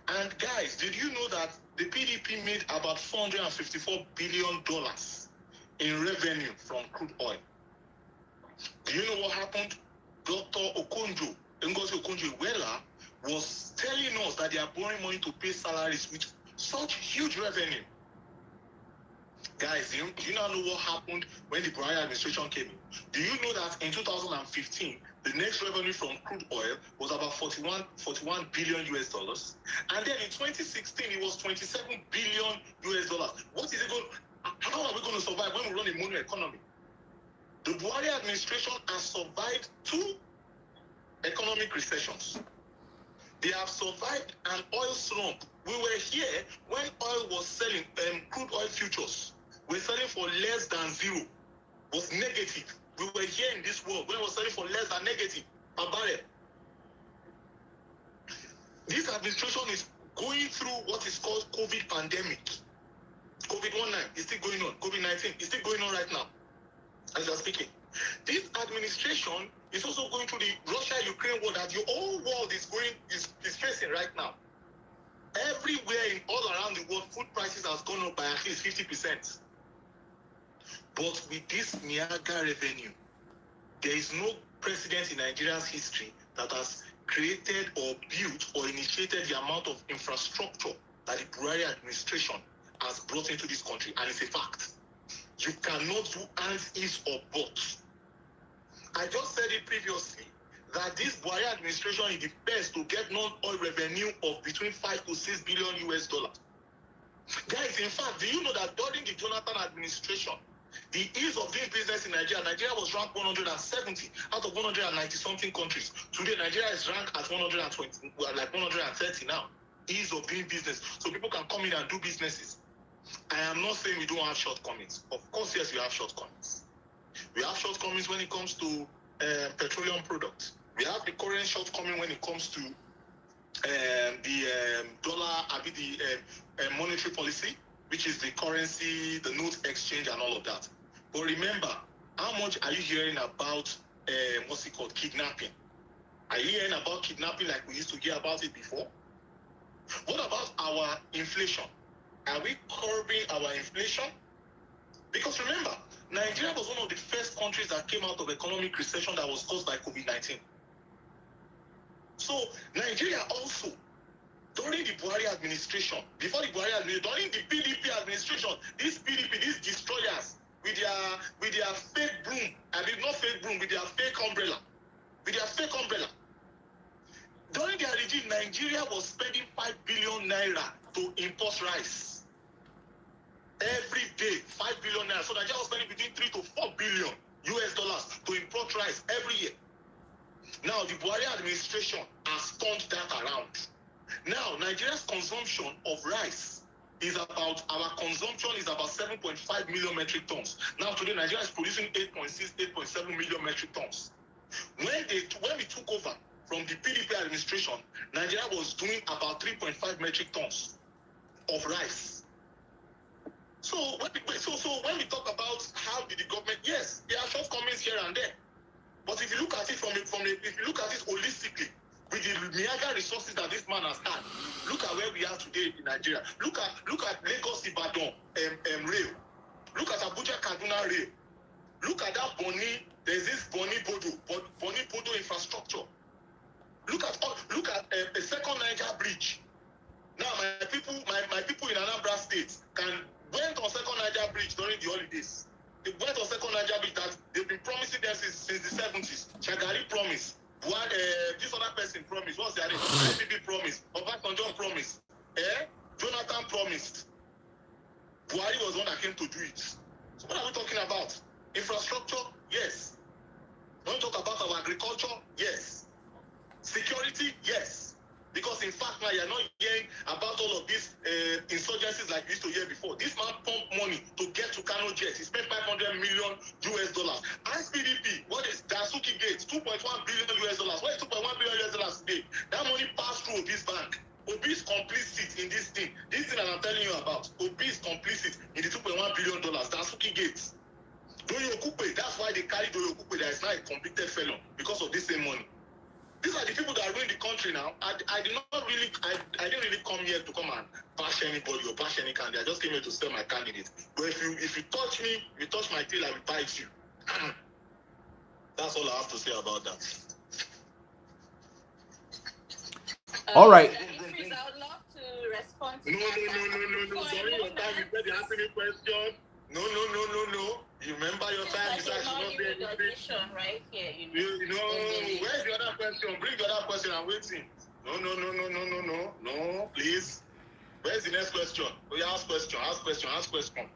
And guys, did you know that the PDP made about $454 billion in revenue from crude oil? Do you know what happened? Dr. Ngozi Okonjo-Iweala was telling us that they are borrowing money to pay salaries with such huge revenue. Guys, do you now know what happened when the Buhari administration came in? Do you know that in 2015, the next revenue from crude oil was about 41 billion US dollars? And then in 2016, it was 27 billion US dollars. What is it going? How are we going to survive when we run a mono economy? The Buhari administration has survived 2 economic recessions. They have survived an oil slump. We were here when oil was selling, crude oil futures were selling for less than zero, was negative. We were here in this world when it was selling for less than negative per barrel. This administration is going through what is called COVID pandemic. COVID-19 is still going on. COVID-19 is still going on right now as we are speaking. This administration is also going through the Russia-Ukraine war that the whole world is facing right now. Everywhere all around the world, food prices has gone up by at least 50%. But with this Niagara revenue, there is no president in Nigeria's history that has created or built or initiated the amount of infrastructure that the Buhari administration has brought into this country, and it's a fact. You cannot do ands, ifs, or buts. I just said it previously that this Buhari administration is the best to get non-oil revenue of between 5 to 6 billion US dollars. Guys, in fact, do you know that during the Jonathan administration, the ease of doing business in Nigeria was ranked 170 out of 190 something countries. Today, Nigeria is ranked at 120, like 130 now. Ease of doing business, so people can come in and do businesses. I am not saying we don't have shortcomings. Of course, yes, we have shortcomings. We have shortcomings when it comes to petroleum products. We have the current shortcoming when it comes to the dollar, the monetary policy, which is the currency, the note exchange, and all of that. But remember, how much are you hearing about what's it called, kidnapping? Are you hearing about kidnapping like we used to hear about it before? What about our inflation? Are we curbing our inflation? Because remember, Nigeria was one of the first countries that came out of economic recession that was caused by COVID-19. So Nigeria also, during the Buhari administration, before the Buhari administration, during the PDP administration, these PDP, these destroyers, with their fake broom, I mean not fake broom, with their fake umbrella, during their regime, Nigeria was spending 5 billion naira to import rice. Every day, 5 billion naira. So Nigeria was spending between 3 to 4 billion US dollars to import rice every year. Now, the Buhari administration has turned that around. Now, Nigeria's consumption of rice is about, our consumption is about 7.5 million metric tons. Now, today, Nigeria is producing 8.6, 8.7 million metric tons. When we took over from the PDP administration, Nigeria was doing about 3.5 metric tons of rice. So when we talk about how did the government, yes, there are shortcomings here and there. But if you look at it if you look at it holistically, with the mega resources that this man has had, look at where we are today in Nigeria. Look at Lagos Ibadan rail. Look at Abuja Kaduna rail. Look at that Boni. There's this Boni Bodo infrastructure. Look at a second Niger bridge. Now my people in Anambra State went on second Niger bridge during the holidays. They went on second Niger bridge that they've been promising them since the 70s. Shagari promised. This other person promised. What's their name? IPP promised. Obasanjo promised. Jonathan promised. Buhari was the one that came to do it. So what are we talking about? Infrastructure? Yes. Don't talk about our agriculture? Yes. Security? Yes. Because in fact now you're not hearing about all of these insurgencies like we used to hear before. This man pumped money to get to Kano Jet. He spent 500 million US dollars. Ask PDP, what is Dasuki Gate? 2.1 billion US dollars. What is 2.1 billion US dollars today? That money passed through Obi's bank. Obi is complicit in this thing. This thing that I'm telling you about. Obi is complicit in the 2.1 billion dollars. Dasuki Gate. Doyo Okupe, that's why they carry Doyo Okupe that is now a convicted felon because of this same money. These are the people that are ruining the country now. I didn't really come here to come and bash anybody or bash any candidate. I just came here to sell my candidate. But if you touch me, if you touch my tail, I will bite you. That's all I have to say about that. All right. I would love to respond to No. Sorry, your time. You said you asked me a question. No. You remember your time. You said you not say anything. Right here, You know, where's the other question? Bring the other question. I'm waiting. No, please. Where's the next question? Oh, yeah, ask question.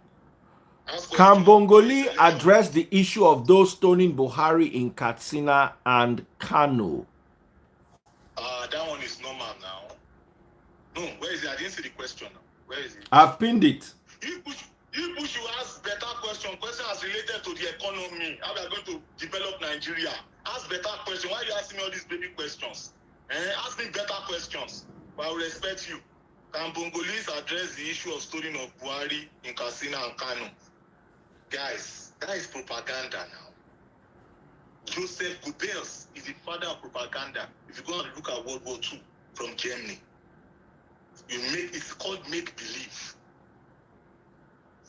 Can Bongoli address the issue of those stoning Buhari in Katsina and Kano? That one is normal now. No, where is it? I didn't see the question now. Where is it? I've pinned it. You push you ask better question as related to the economy, how we are going to develop Nigeria. Ask better question. Why are you asking me all these baby questions? Ask me better questions. But I will respect you. Can Bongolis address the issue of stoning of Buhari in Katsina and Kano? Guys, that is propaganda now. Joseph Goebbels is the father of propaganda. If you go and look at World War II from Germany, it's called make-believe.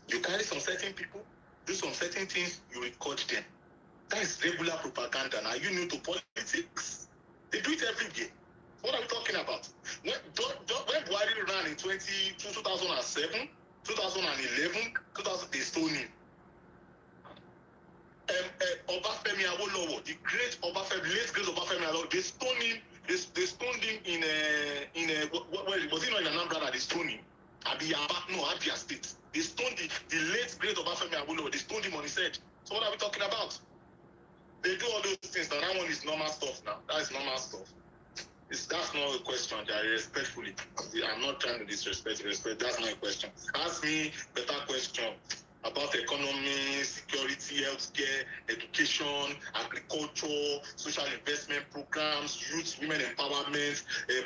You carry some certain people, do some certain things, you record them. That is regular propaganda. Now you new to politics. They do it every day. What are we talking about? When Buhari ran in 2007, 2011, they stole him. Obafemi Awolowo, the great Obafemi, late great Obafemi Awolowo, they stoned him. They stoned him in what was it not in Anambra that they stoned him? Abia State. They stoned the late great Obafemi Awolowo. They stoned him on his head. So what are we talking about? They do all those things. Now that one is normal stuff. Now that is normal stuff. That's not a question, Jerry. Respectfully, I'm not trying to disrespect. Respect. That's not a question. Ask me better question about economy, security, healthcare, education, agriculture, social investment programs, youth, women empowerment,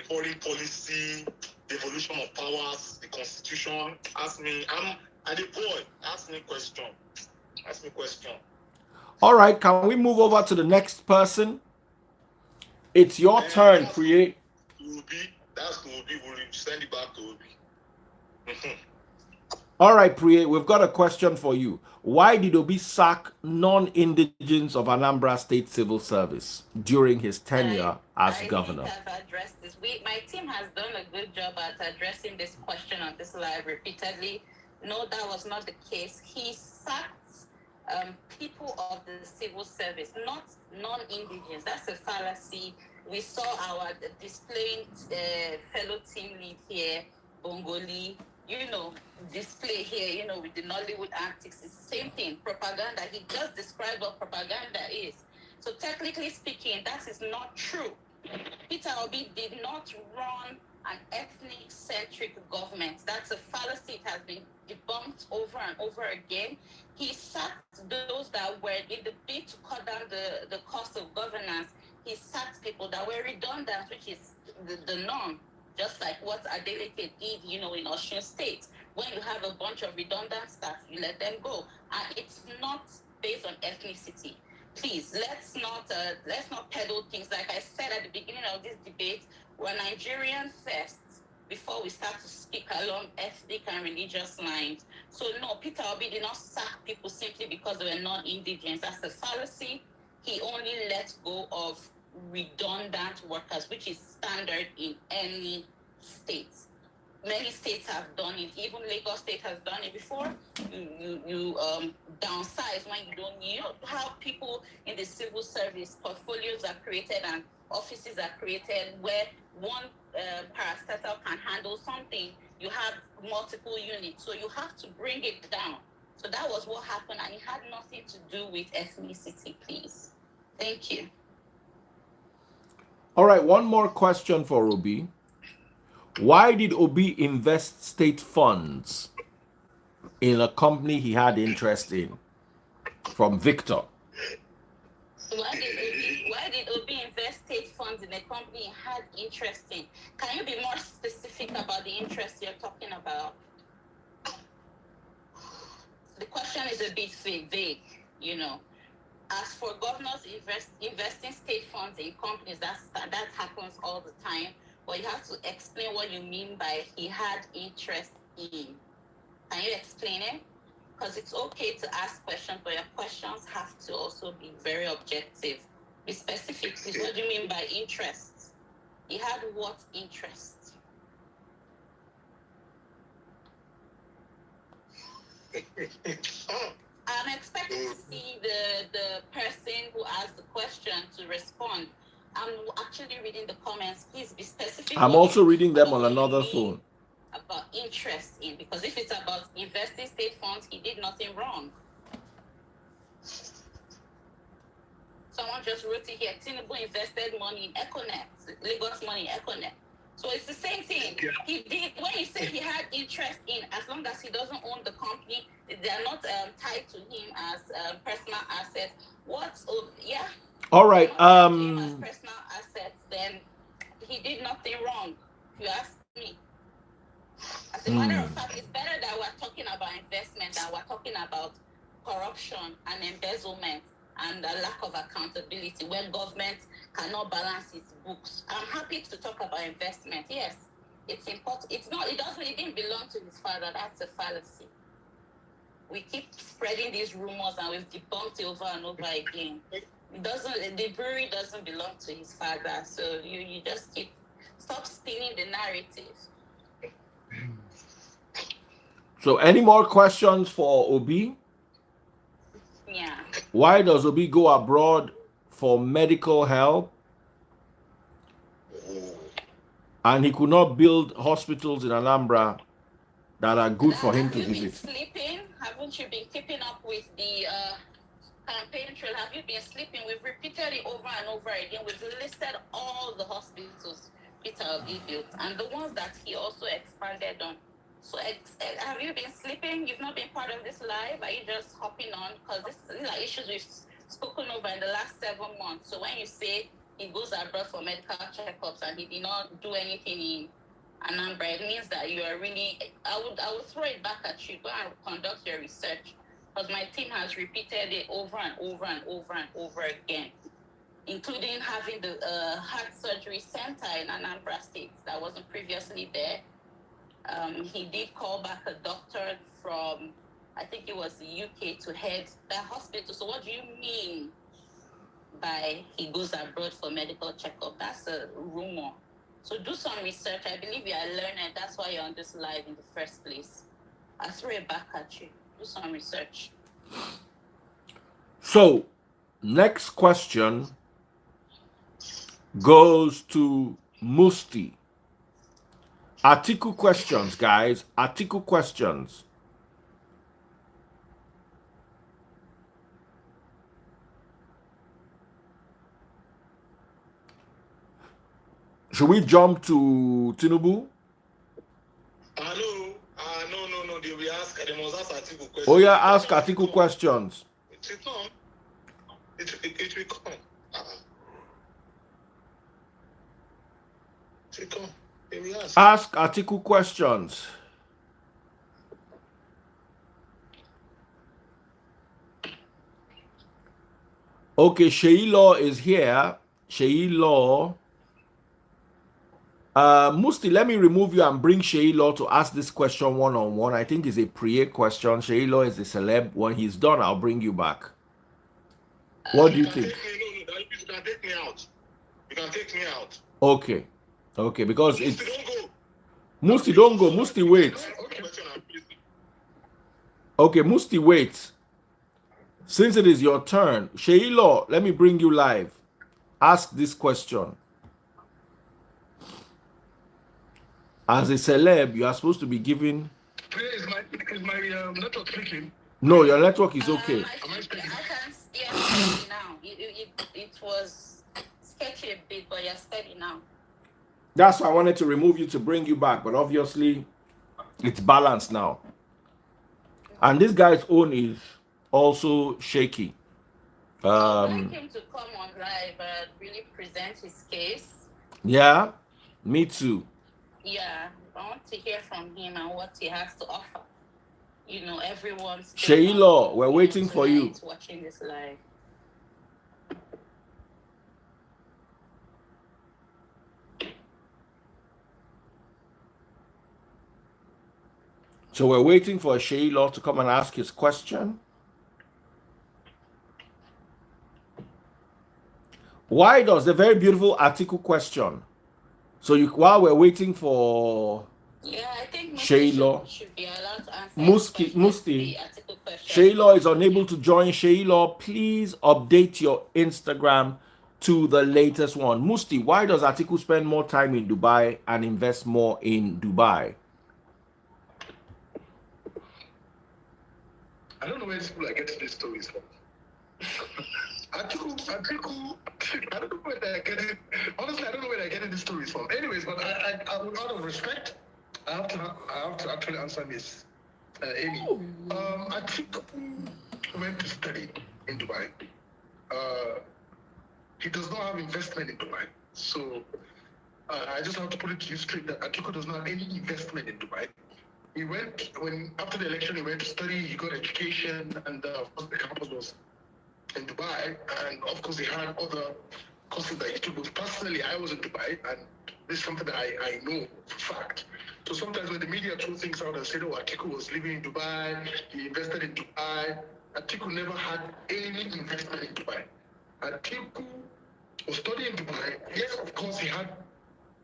foreign policy, devolution of powers, the constitution. Ask me. I'm a boy. Ask me question. Ask me question. All right. Can we move over to the next person? It's your turn, Create. That's to Obi. We'll send it back to Obi. All right, Priye, we've got a question for you. Why did Obi sack non-indigents of Anambra State Civil Service during his tenure as governor? I think I've addressed this. My team has done a good job at addressing this question on this live repeatedly. No, that was not the case. He sacked people of the civil service, not non-indigents. That's a fallacy. We saw our displaying fellow team lead here, Bongoli, display here, with the Nollywood antics. It's the same thing. Propaganda. He just described what propaganda is. So technically speaking, that is not true. Peter Obi did not run an ethnic-centric government. That's a fallacy. It has been debunked over and over again. He sacked those that were in the bid to cut down the cost of governance. He sacked people that were redundant, which is the norm, just like what Adeleke did, in Osun State. When you have a bunch of redundant staff, you let them go. And it's not based on ethnicity. Please, let's not peddle things. Like I said at the beginning of this debate, we're Nigerian first before we start to speak along ethnic and religious lines. So no, Peter Obi did not sack people simply because they were non-indigents. That's a fallacy. He only let go of redundant workers, which is standard in any state. Many states have done it. Even Lagos State has done it before. You downsize when you don't need. How people in the civil service portfolios are created and offices are created where one parastatal can handle something. You have multiple units, so you have to bring it down. So that was what happened, and it had nothing to do with ethnicity. Please, thank you. All right, one more question for Obi. Why did Obi invest state funds in a company he had interest in? From Victor. Why did Obi invest state funds in a company he had interest in? Can you be more specific about the interest you're talking about? The question is a bit vague, As for governors investing state funds in companies, that happens all the time. But you have to explain what you mean by he had interest in. Can you explain it? Because it's okay to ask questions, but your questions have to also be very objective. Be specific. Please. What do you mean by interest? He had what interest? I'm expecting to see the person who asked the question to respond. I'm actually reading the comments. Please be specific. I'm also reading them on another phone. About interest in, because if it's about investing state funds, he did nothing wrong. Someone just wrote it here. Tinubu invested money in Econet, Lagos money in Econet. So it's the same thing. He did, when he said he had interest in, as long as he doesn't own the company, they're not tied to him as personal assets. Yeah. All right. As personal assets, then he did nothing wrong. If you ask me. As a matter of fact, it's better that we're talking about investment than we're talking about corruption and embezzlement and a lack of accountability when government cannot balance its books. I'm happy to talk about investment. Yes, it's important. It didn't belong to his father. That's a fallacy. We keep spreading these rumors and we've debunked it over and over again. The brewery doesn't belong to his father. So you just stop spinning the narrative. So any more questions for Obi? Yeah. Why does Obi go abroad for medical help and he could not build hospitals in Anambra that are good for him to Have you been visit? sleeping? Haven't you been keeping up with the campaign trail? Have you been sleeping? We've repeated it over and over again. We've listed all the hospitals Peter Obi built and the ones that he also expanded on. So have you been sleeping? You've not been part of this live? Are you just hopping on? Because these are issues we've spoken over in the last 7 months. So when you say he goes abroad for medical checkups and he did not do anything in Anambra, it means that you are really, I would throw it back at you. Go and conduct your research. Because my team has repeated it over and over and over and over again, including having the heart surgery center in Anambra State that wasn't previously there. He did call back a doctor from, I think it was the UK, to head that hospital. So what do you mean by he goes abroad for medical checkup? That's a rumor. So do some research. I believe you are learning. That's why you're on this live in the first place. I throw it back at you. Do some research. So, next question goes to Musti. Article questions, guys. Article questions. Should we jump to Tinubu? No. They will ask. They must ask article questions. Oh yeah, ask article questions. It will come. It will come. It will come. They will ask. Ask article questions. Okay, Sheyi Law is here. Sheyi Law. Musti, let me remove you and bring Sheyi Law to ask this question one-on-one. I think it's a pre question. Sheyi Law is a celeb. When he's done, I'll bring you back. What do you think? You can take me out. You can take me out. Okay. Okay, because Musti, it's... don't go. Musti, don't go. Musti, wait. Okay, Musti, wait. Since it is your turn, Sheyi Law, let me bring you live. Ask this question. As a celeb, you are supposed to be giving... Is my network clicking? No, your network is okay. I can steady now. It was sketchy a bit, but you're steady now. That's why I wanted to remove you to bring you back, but obviously it's balanced now. And this guy's own is also shaky. I'd like him to come on live and really present his case. Yeah, me too. Yeah, I want to hear from him and what he has to offer. You know, everyone's... Sheyi Law, we're waiting for you. Watching this live. So we're waiting for Sheyi Law to come and ask his question. Why does the very beautiful article question? So while we're waiting for... Yeah, I think Sheyi Law should be allowed to answer Musti, Sheyi Law is unable to join. Sheyi Law, please update your Instagram to the latest one. Musti, why does Atiku spend more time in Dubai and invest more in Dubai? I don't know where these people are getting these stories from. Atiku, I don't know where they're getting. Honestly, I don't know where they're getting these stories from. Anyways, but I would, out of respect, I have to actually answer Miss Amy. Atiku went to study in Dubai. He does not have investment in Dubai, so I just have to put it to you straight that Atiku does not have any investment in Dubai. He went after the election. He went to study. He got education, and of course the campus was in Dubai. And of course he had other courses that he took. Personally, I was in Dubai, and this is something that I know for fact. So sometimes when the media throw things out and say, "Oh, Atiku was living in Dubai. He invested in Dubai," Atiku never had any investment in Dubai. Atiku was studying in Dubai. Yes, of course he had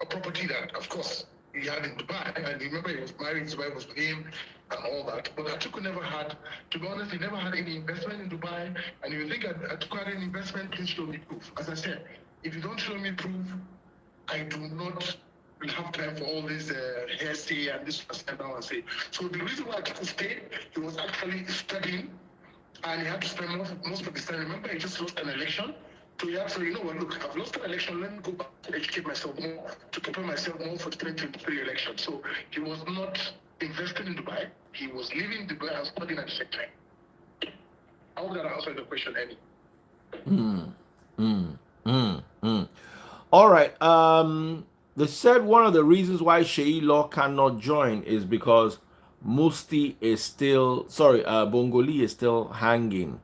a property that, of course, he had in Dubai, and remember he was married, his wife was with him, and all that. But Atiku never had, to be honest, he never had any investment in Dubai. And if you think Atiku had any investment, please show me proof. As I said, if you don't show me proof, I do not have time for all this hearsay and this and now and say. So the reason why Atiku stayed, he was actually studying, and he had to spend most of his time. Remember, he just lost an election. So he had to say, you know what, look, I've lost an election, let me go back to educate myself more, to prepare myself more for the 2023 election. So he was not investing in Dubai. He was leaving Dubai and studying at the same time. I hope that answered the question, Eddie. All right. They said one of the reasons why Sheyi Law cannot join is because Musti is still, Bongoli is still hanging.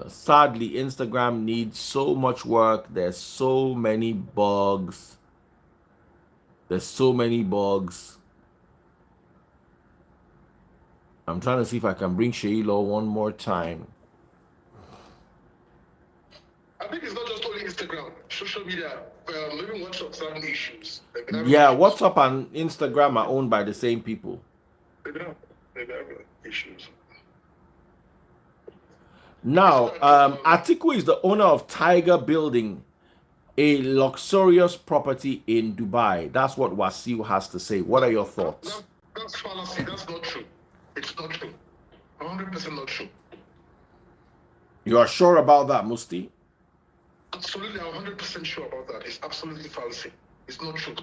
Sadly, Instagram needs so much work. There's so many bugs. I'm trying to see if I can bring Sheyi Law one more time. I think it's not just only Instagram, social media, even WhatsApp having issues. Yeah, WhatsApp and Instagram are owned by the same people. They have issues. Now, Atiku is the owner of Tiger Building, a luxurious property in Dubai. That's what Wasiu has to say. What are your thoughts? That's fallacy. That's not true. It's not true. 100% not true. You are sure about that, Musti? Absolutely, I'm 100% sure about that. It's absolutely fallacy. It's not true.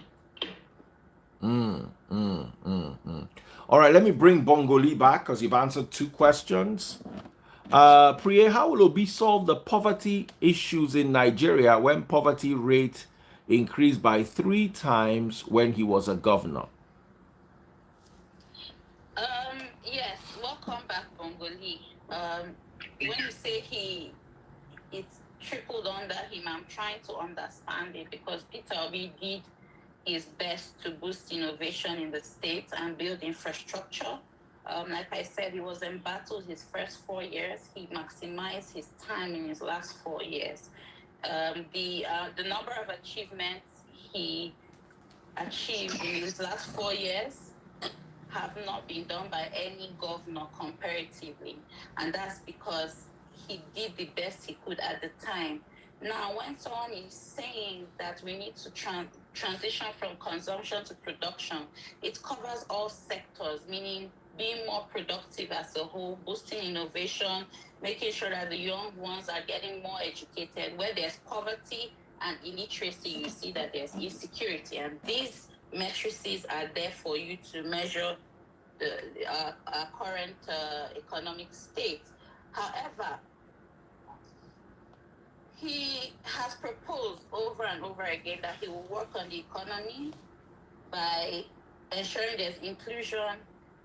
All right, let me bring Bongoli back because you've answered 2 questions. Priye, how will Obi solve the poverty issues in Nigeria when poverty rate increased by 3 times when he was a governor? Yes, welcome back, Bongoli. When you say it's trickled under him, I'm trying to understand it because Peter Obi did his best to boost innovation in the state and build infrastructure. Like I said, he was embattled his first 4 years. He maximized his time in his last 4 years. The number of achievements he achieved in his last 4 years have not been done by any governor comparatively. And that's because he did the best he could at the time. Now, when someone is saying that we need to transition from consumption to production, it covers all sectors, meaning being more productive as a whole, boosting innovation, making sure that the young ones are getting more educated. Where there's poverty and illiteracy, you see that there's insecurity. And these matrices are there for you to measure our current economic state. However, he has proposed over and over again that he will work on the economy by ensuring there's inclusion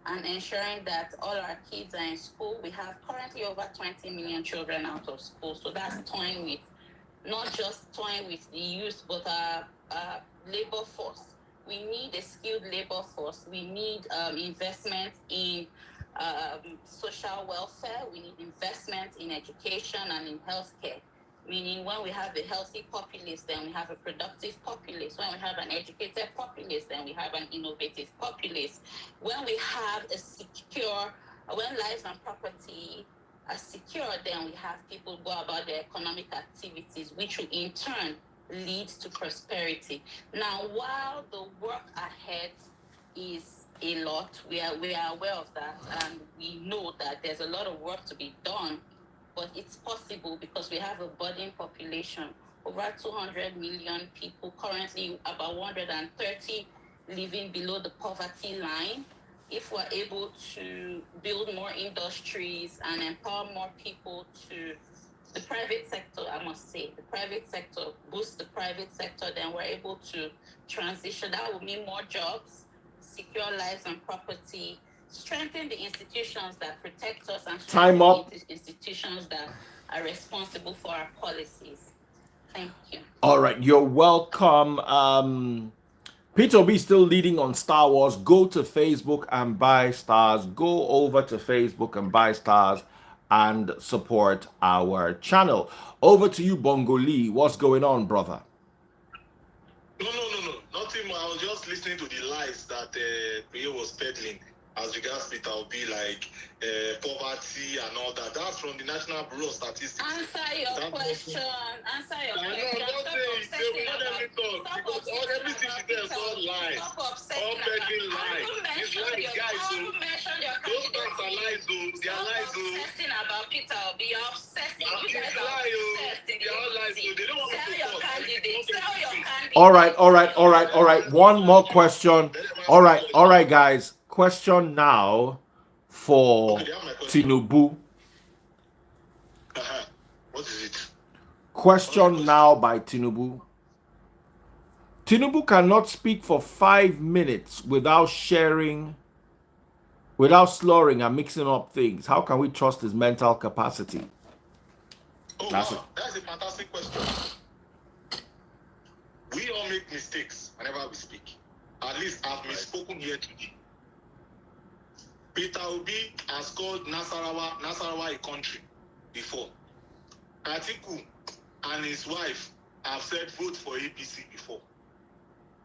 and ensuring that all our kids are in school. We have currently over 20 million children out of school. So that's toying with, not just toying with the youth, but our labor force. We need a skilled labor force. We need investment in social welfare. We need investment in education and in healthcare. Meaning when we have a healthy populace, then we have a productive populace. When we have an educated populace, then we have an innovative populace. When we have when lives and property are secure, then we have people go about their economic activities, which will in turn lead to prosperity. Now, while the work ahead is a lot, we are aware of that, and we know that there's a lot of work to be done. But it's possible because we have a budding population, over 200 million people, currently about 130 living below the poverty line. If we're able to build more industries and empower more people to the private sector, I must say, the private sector, boost the private sector, then we're able to transition. That will mean more jobs, secure lives and property, strengthen the institutions that protect us, and Time up. the institutions that are responsible for our policies. Thank you. All right, you're welcome. Peter Obi still leading on Star Wars. Go to Facebook and buy stars. Go over to Facebook and buy stars and support our channel. Over to you, Bongoli. What's going on, brother? No. listening to the lies that Priye was peddling as regards Peter Obi, like poverty and all that. That's from the National Bureau of Statistics. Answer your question. Answer your I know, question. I'm not saying they will not let me talk because all everything she said is all lies. All begging lies. It's like guys, so those things are lies, though. They are lies, though. Obsessing about Peter Obi. You're obsessing. You It's guys are lie, obsessed. They are all lies, though. They don't want Sell to your talk. candidate. Sell your candidate. All right. One more question. All right, guys. Question now for Okay, they have my question. Tinubu. What is it? Question now by Tinubu. Tinubu cannot speak for 5 minutes without slurring and mixing up things. How can we trust his mental capacity? Oh, That's wow. That's a fantastic question. We all make mistakes whenever we speak. At least I've misspoken here today. Peter Obi has called Nasarawa a country before. Atiku and his wife have said vote for APC before.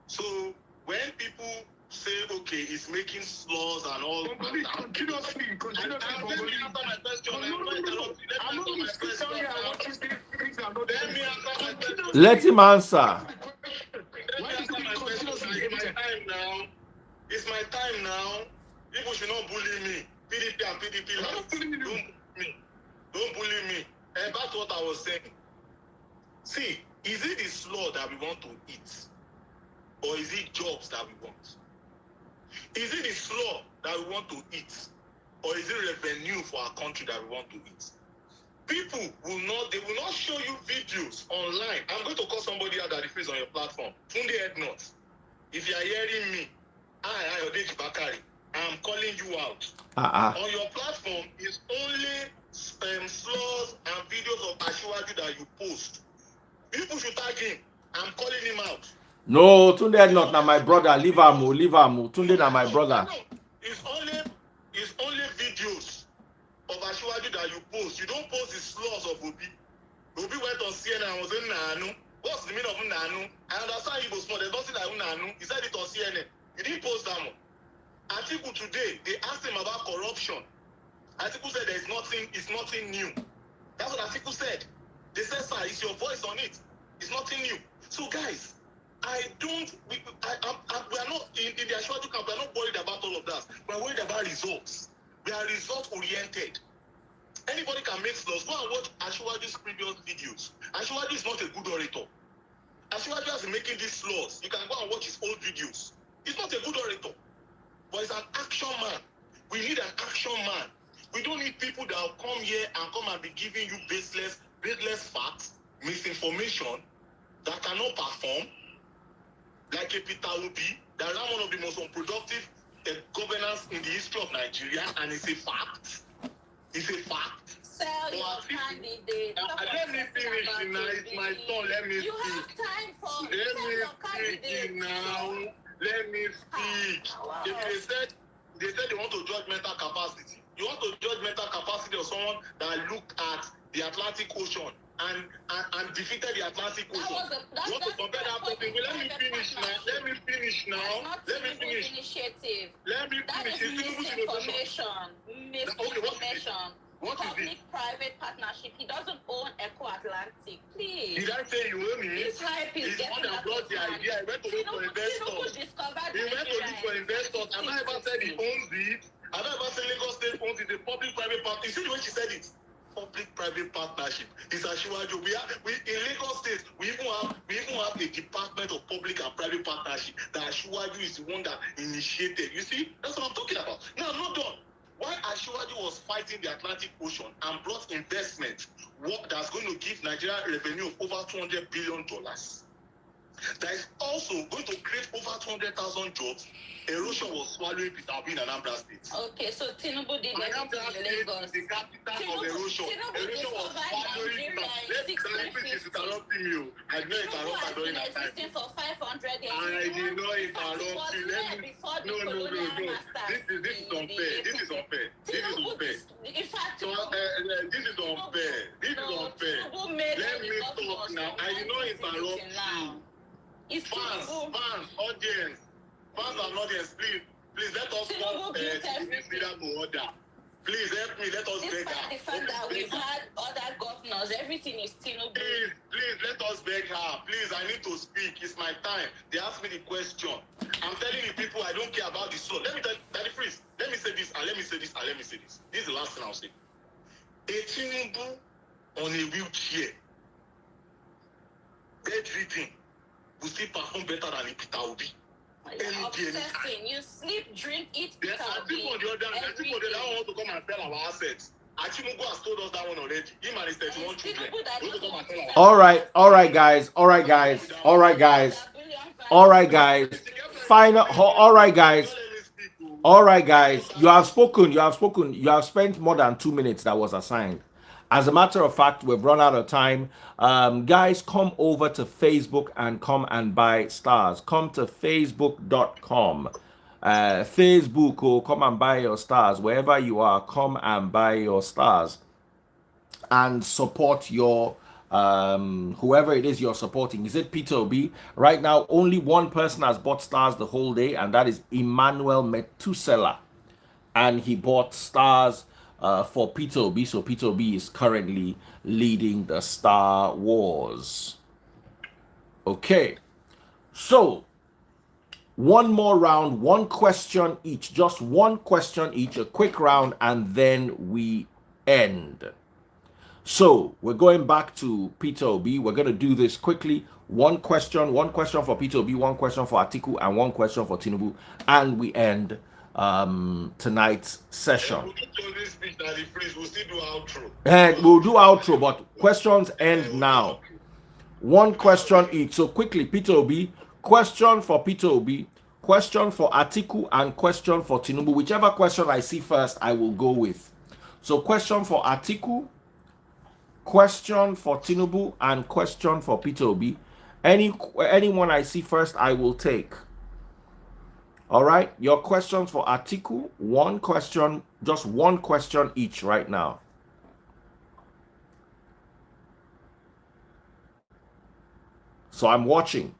So when people say, okay, he's making slurs and all that. Continuously. Let me answer my question. Let him answer. It's my time now. People should not bully me. PDP and PDP don't bully me. And that's what I was saying. See, is it the slur that we want to eat? Or is it jobs that we want? Is it the slur that we want to eat? Or is it revenue for our country that we want to eat? People will not show you videos online. I'm going to call somebody out that is on your platform. Tunde Ednot. If you are hearing me, I Odeji Bakari, I'm calling you out. On your platform is only slurs and videos of Asiwaju that you post. People should tag him. I'm calling him out. No, Tunde not na my brother. Leave him. Tunde na my brother. It's only videos of Asiwaju that you post. You don't post the slurs of Obi. Obi went on CNN and was saying Nanu. What's the meaning of Nanu? I understand he was small. There's nothing like Nanu. He said it on CNN. He didn't post that one. Atiku today, they asked him about corruption. Atiku said it's nothing new. That's what Atiku said. They said, sir, it's your voice on it. It's nothing new. So guys, we are not in the Asiwaju camp. We are not worried about all of that. We are worried about results. We are result oriented. Anybody can make slurs. Go and watch Asiwaju's previous videos. Asiwaju is not a good orator. Asiwaju has been making these slurs. You can go and watch his old videos. He's not a good orator, but he's an action man. We need an action man. We don't need people that will come here and come and be giving you baseless facts, misinformation that cannot perform, like a Peter Obi, that ran one of the most unproductive governance in the history of Nigeria, and it's a fact. It's a fact. Sell your candidate. Let me finish now. It's my turn. Let me You speak. have time for Let sell me your speak candidate. now. Let me speak. If they said they want to judge mental capacity. You want to judge mental capacity of someone that looked at the Atlantic Ocean and defeated the Atlantic Ocean. You want to compare that person? Let me finish now. That's not Tinubu's initiative. That is misinformation. What is it? Public-private partnership. He doesn't own Eco Atlantic. Please. Did I say you owe me? This hype is He's the one that brought the idea. He went to look for investors. He went to look for investors. Have I ever said he owns it? Have I ever said Lagos State owns it? The public-private partnership. You see the way she said it? Public-private partnership. It's Asiwaju. We in Lagos State, we even have a department of public and private partnership. That Asiwaju is the one that initiated. You see, that's what I'm talking about. Now, I'm not done. Why Asiwaju was fighting the Atlantic Ocean and brought investment, work that's going to give Nigeria revenue of over $200 billion. That is also going to create over 200,000 jobs. Erosion was swallowing Peter Obi in Anambra State. Okay, so Tinubu did Anambra everything in State Lagos. is the capital of erosion. Erosion was swallowing Peter. Let me interrupt you. I did not interrupt her during that time. For 500 years. I did not interrupt you. Let me. No. This is unfair. This is unfair. In fact, So, this is unfair. Let me talk now. I did not interrupt you. It's Fans, audience. Fans are not yes. Please let us come this leader to order. Please help me. Let us beg Despite the fact that we've had other governors, everything is still Please let us beg her. Please, I need to speak. It's my time. They asked me the question. I'm telling you people, I don't care about the soul. Let me tell you, Daddy Freeze, let me say this, and let me say this, and let me say this. This is the last thing I'll say. A Tinubu on a wheelchair, bedridden, will still perform better than a Peter Obi. Obsessing. You sleep, drink, eat, There's people on the other hand want to come and sell our assets. Achimugu has told us that one already. Him and his 31 children. All right, guys. Final. All right, guys. You have spoken. You have spent more than 2 minutes that was assigned. As a matter of fact, we've run out of time. Guys, come over to Facebook and come and buy stars. Come to facebook.com. Facebook, or come and buy your stars. Wherever you are, come and buy your stars. And support your whoever it is you're supporting. Is it Peter Obi? Right now, only one person has bought stars the whole day, and that is Emmanuel Methuselah. And he bought stars for Peter Obi. So Peter Obi is currently leading the Star Wars. Okay. So one more round, one question each. Just one question each, a quick round, and then we end. So we're going back to Peter Obi. We're going to do this quickly. One question for Peter Obi, one question for Atiku, and one question for Tinubu, and we end tonight's session. And we'll do outro, but questions end now. One question each. So quickly, Peter Obi, question for Peter Obi, question for Atiku, and question for Tinubu. Whichever question I see first, I will go with. So question for Atiku, question for Tinubu, and question for Peter Obi. Anyone I see first, I will take. All right, your questions for Atiku, one question, just one question each right now. So I'm watching.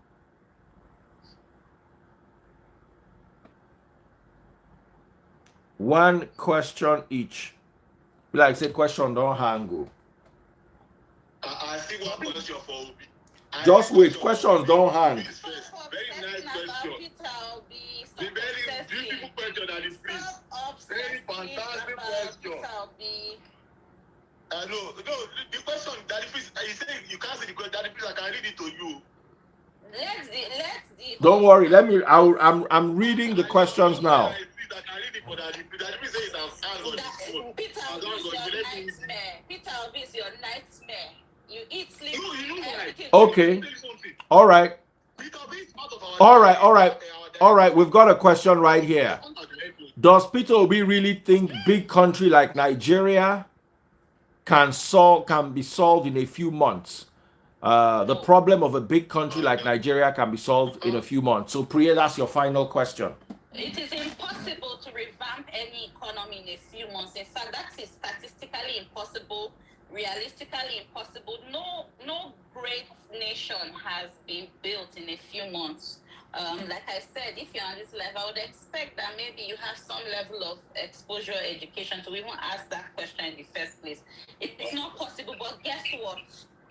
One question each. Like I said, question don't hang. I see one question for Obi. Just wait, questions don't hang. Very nice question. The very beautiful question that is please. Very fantastic question. No, the question that is, you say you can't see the question. That is, I can read it to you. Don't worry. Let me. I'm reading the questions now. Peter Obi is your nightmare. You eat, sleep, okay. All right. All right. We've got a question right here. Does Peter Obi really think big country like Nigeria can be solved in a few months? The problem of a big country like Nigeria can be solved in a few months. So, Priya, that's your final question. It is impossible to revamp any economy in a few months. In fact, that is statistically impossible, realistically impossible. No great nation has been built in a few months. Like I said, if you're on this level, I would expect that maybe you have some level of exposure education to even ask that question in the first place. It's not possible, but guess what?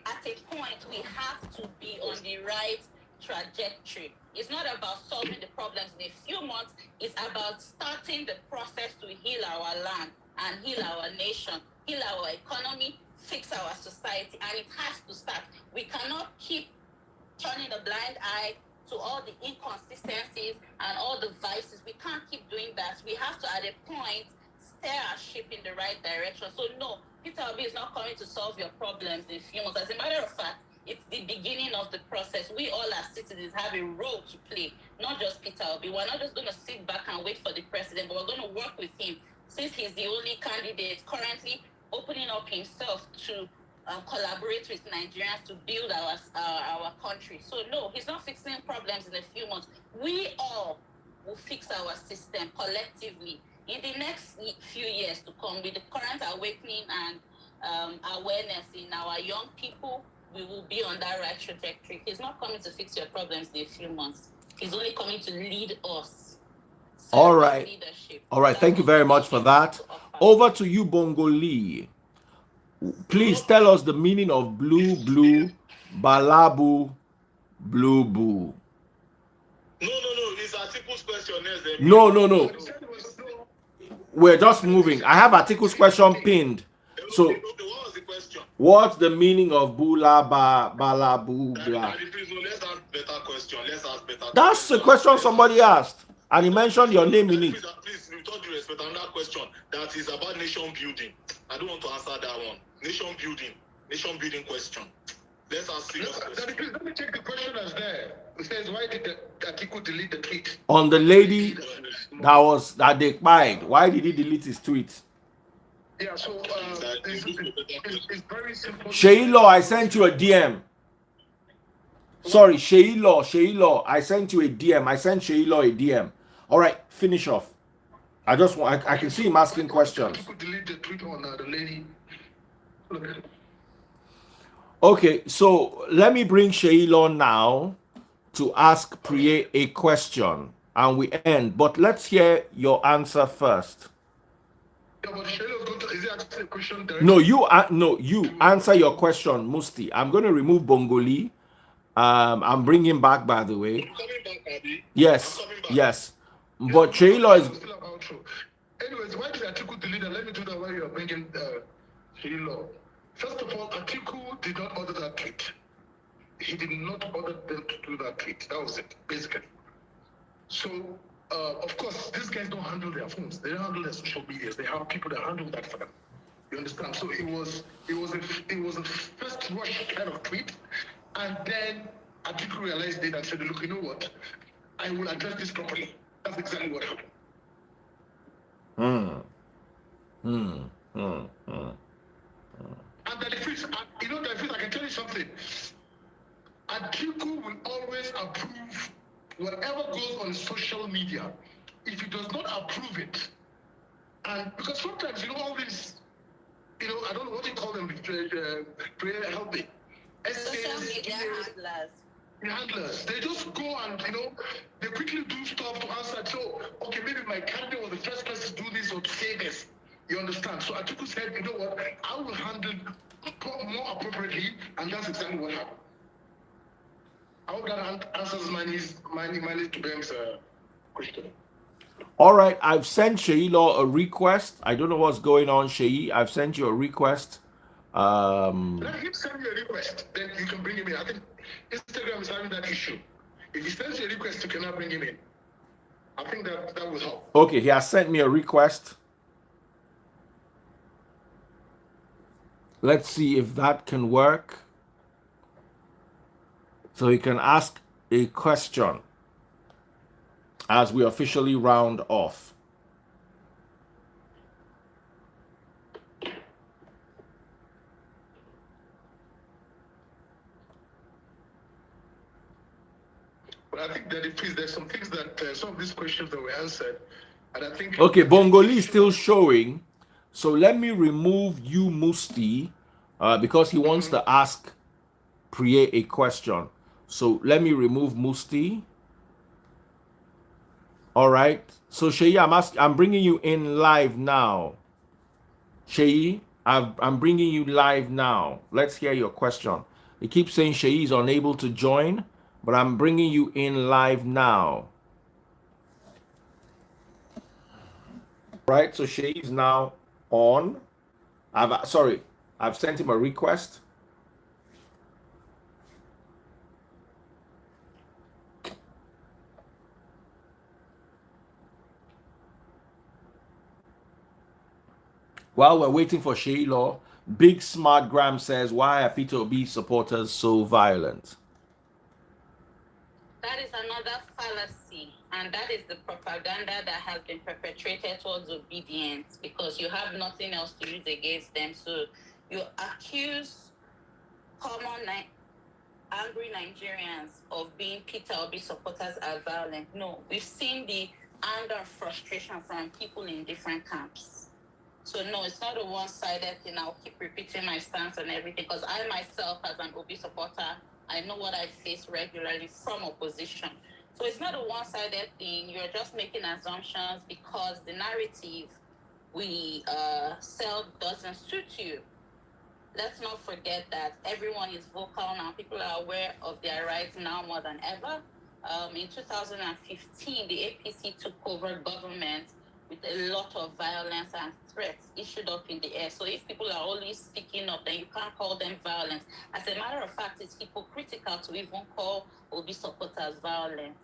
At a point, we have to be on the right trajectory. It's not about solving the problems in a few months. It's about starting the process to heal our land and heal our nation, heal our economy, fix our society, and it has to start. We cannot keep turning a blind eye to all the inconsistencies and all the vices. We can't keep doing that. We have to, at a point, steer our ship in the right direction. So no, Peter Obi is not coming to solve your problems in a few months. As a matter of fact, it's the beginning of the process. We all as citizens have a role to play, not just Peter Obi. We're not just going to sit back and wait for the president, but we're going to work with him since he's the only candidate currently opening up himself to collaborate with Nigerians to build our country. So no, he's not fixing problems in a few months. We all will fix our system collectively in the next few years to come. With the current awakening and awareness in our young people, we will be on that right trajectory. He's not coming to fix your problems in a few months. He's only coming to lead us. All Serve right. leadership. All right. That's Thank you what very we much for came that. to offer. Over to you, Bongo Lee. Please tell us the meaning of blue, blue, balabu, blue, boo. No, it's Atiku's question next. No. He said it was no. We're just moving. I have Atiku's question pinned. So, Okay, what was the question? what's the meaning of bula, ba, balabu, blah? Daddy, please, no, let's ask better question. That's the question somebody asked. And he mentioned your name in it. Please, with all due respect, another question that is about nation building. I don't want to answer that one. Nation building question. Let's ask serious Daddy, question. please, let me check the question as there. It says, why did the Atiku delete the tweet? On the lady that they spied. Why did he delete his tweet? Yeah, so it's very simple. Sheilo, I sent you a DM. Sorry, Sheilo, I sent you a DM. I sent Sheilo a DM. All right, finish off. I can see him asking questions. People delete the tweet on the lady. Look. Okay, so let me bring Sheilo now to ask Priye a question, and we end. But let's hear your answer first. Yeah, but Sheila's going to, is he asking a question directly? No, you answer your question, Musti. I'm going to remove Bongoli. I'm bringing back, by the way. I'm coming back, Abby. Yes, I'm coming back. yes. But Sheilo is. Still about true. Anyways, why did Atiku delete that? Let me do that while you're bringing Sheila. First of all, Atiku did not order that tweet. He did not order them to do that tweet. That was it, basically. So, of course, these guys don't handle their phones. They don't handle their social medias. They have people that handle that for them. You understand? So it was a first rush kind of tweet, and then Atiku realized it and said, "Look, you know what? I will address this properly." That's exactly what happened. And the difference, you know, the difference, I can tell you something. Atiku will always approve whatever goes on social media. If he does not approve it, and because sometimes, you know, all these, you know, I don't know what you call them, help me. Social media handlers. They just go and, you know, they quickly do stuff to answer. So, okay, maybe my candidate was the first person to do this or to say this. You understand? So Atiku said, you know what, I will handle more appropriately, and that's exactly what happened. I hope that answers Manny's to Ben's question. All right, I've sent Sheilo a request. I don't know what's going on, Shei. I've sent you a request. Let him send you a request, then you can bring him in. I think Instagram is having that issue. If he sends you a request, you cannot bring him in. I think that will help. Okay, he has sent me a request. Let's see if that can work. So he can ask a question as we officially round off. But I think that there's some things that some of these questions that were answered, and I think. Okay, Bongoli is still showing. So let me remove you, Musti, because he wants to ask Priye a question. So let me remove Musti. All right. So Shei, I'm bringing you in live now. Shei, I'm bringing you live now. Let's hear your question. He keeps saying Shei is unable to join, but I'm bringing you in live now. Right. So Shei is now on. I've sent him a request. While we're waiting for Sheilo, Big Smart Gram says, why are Peter Obi supporters so violent? That is another fallacy, and that is the propaganda that has been perpetrated towards obedience, because you have nothing else to use against them. So you accuse common angry Nigerians of being Peter Obi supporters as violent. No, we've seen the anger and frustration from people in different camps. So no, it's not a one-sided thing. I'll keep repeating my stance on everything, because I myself, as an Obi supporter, I know what I face regularly from opposition. So it's not a one-sided thing. You're just making assumptions because the narrative we sell doesn't suit you. Let's not forget that everyone is vocal now. People are aware of their rights now more than ever. In 2015, the APC took over government with a lot of violence and threats issued up in the air. So if people are always speaking up, then you can't call them violent. As a matter of fact, it's hypocritical to even call Obi supporters violent.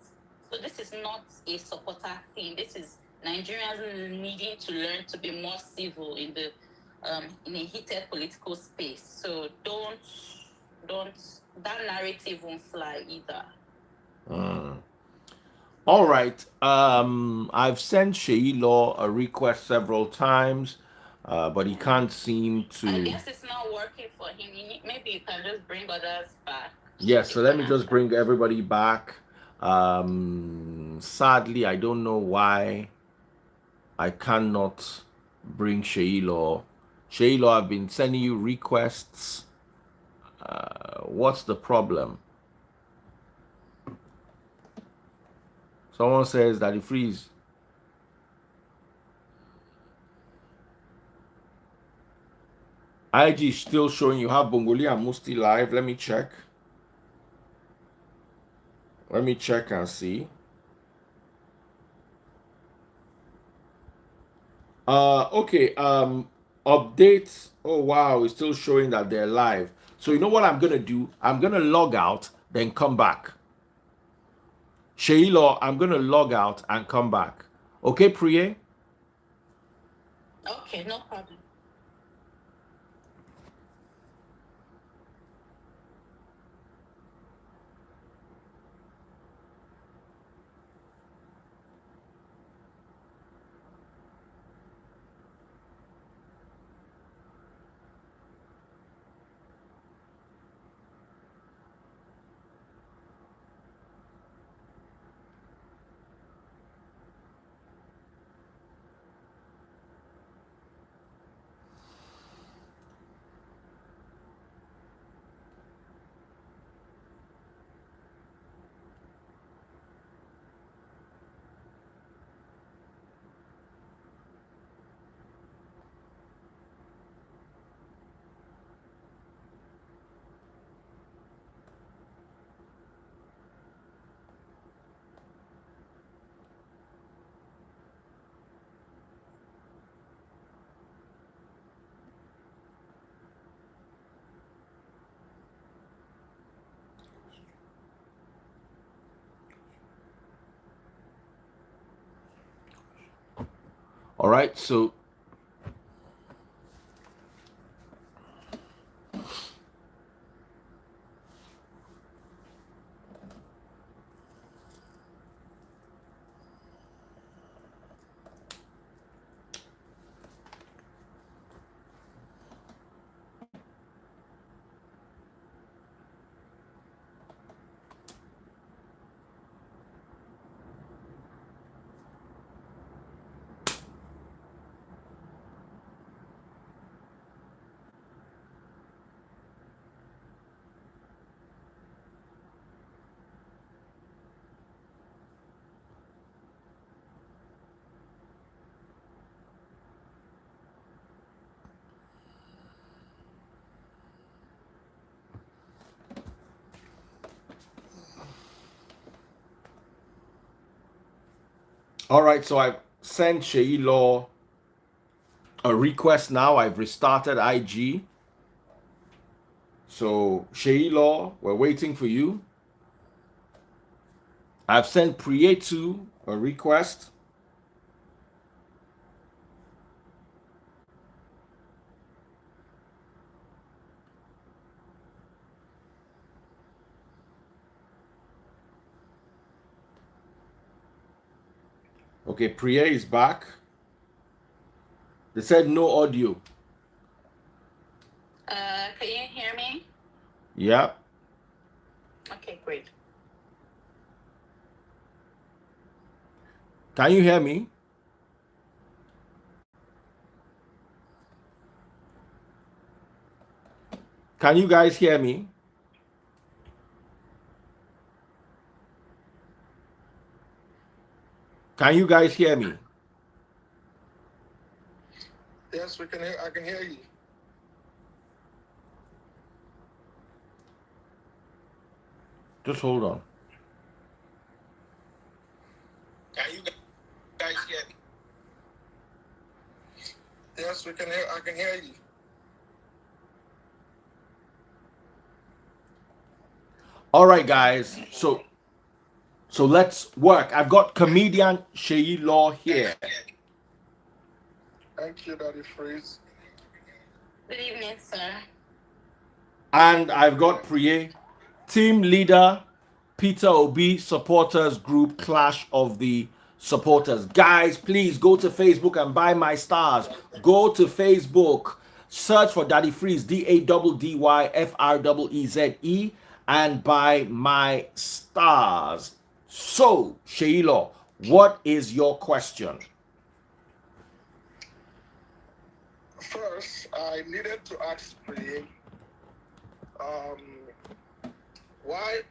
So this is not a supporter thing. This is Nigerians needing to learn to be more civil in a heated political space. So don't that narrative won't fly either. All right. I've sent Sheilo a request several times, but he can't seem to. I guess it's not working for him. Maybe you can just bring others back. Yes, so let me just bring everybody back. Sadly, I don't know why I cannot bring Sheilo. Sheilo, I've been sending you requests. What's the problem? Someone says that it freeze. IG is still showing you have Bongoli and Musti live. Let me check. Let me check and see. Okay. Updates. Oh wow, it's still showing that they're live. So you know what I'm gonna do? I'm gonna log out, then come back. Sheilo, I'm gonna log out and come back. Okay, Priye? Okay, no problem. All right, so all right, so I've sent Sheilo a request now. I've restarted IG. So Sheilo, we're waiting for you. I've sent Prietu a request. Okay, Priya is back. They said no audio. Can you hear me? Yeah. Okay, great. Can you hear me? Can you guys hear me? Can you guys hear me? Yes, we can hear. I can hear you. Just hold on. Can you guys hear me? Yes, we can hear. I can hear you. All right, guys. So let's work. I've got comedian Sheyi Law here. Thank you, Daddy Freeze. Good evening, sir. And I've got Priye, team leader, Peter Obi supporters group Clash of the Supporters. Guys, please go to Facebook and buy my stars. Go to Facebook, search for Daddy Freeze, DADDYFREEZE, and buy my stars. So, Sheila, what is your question? First, I needed to ask Priye, why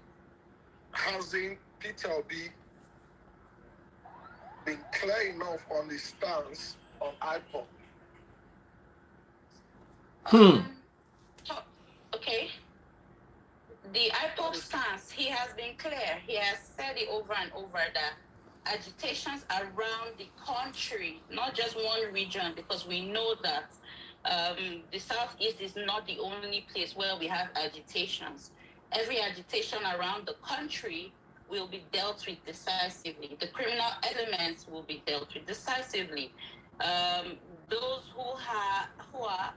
hasn't Peter Obi been clear enough on his stance on IPOP? Okay. The IPOP stance, he has been clear. He has said it over and over that agitations around the country, not just one region, because we know that the Southeast is not the only place where we have agitations. Every agitation around the country will be dealt with decisively. The criminal elements will be dealt with decisively. Those who are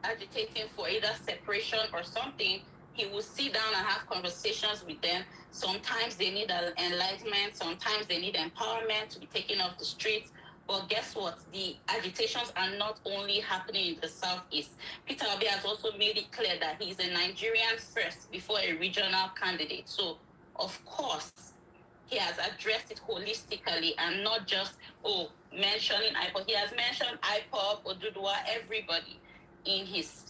agitating for either separation or something, he will sit down and have conversations with them. Sometimes they need enlightenment, sometimes they need empowerment to be taken off the streets. But guess what? The agitations are not only happening in the Southeast. Peter Obi has also made it clear that he's a Nigerian first before a regional candidate. So, of course, he has addressed it holistically and not just, mentioning IPOP. He has mentioned IPOP, Oduduwa, everybody in his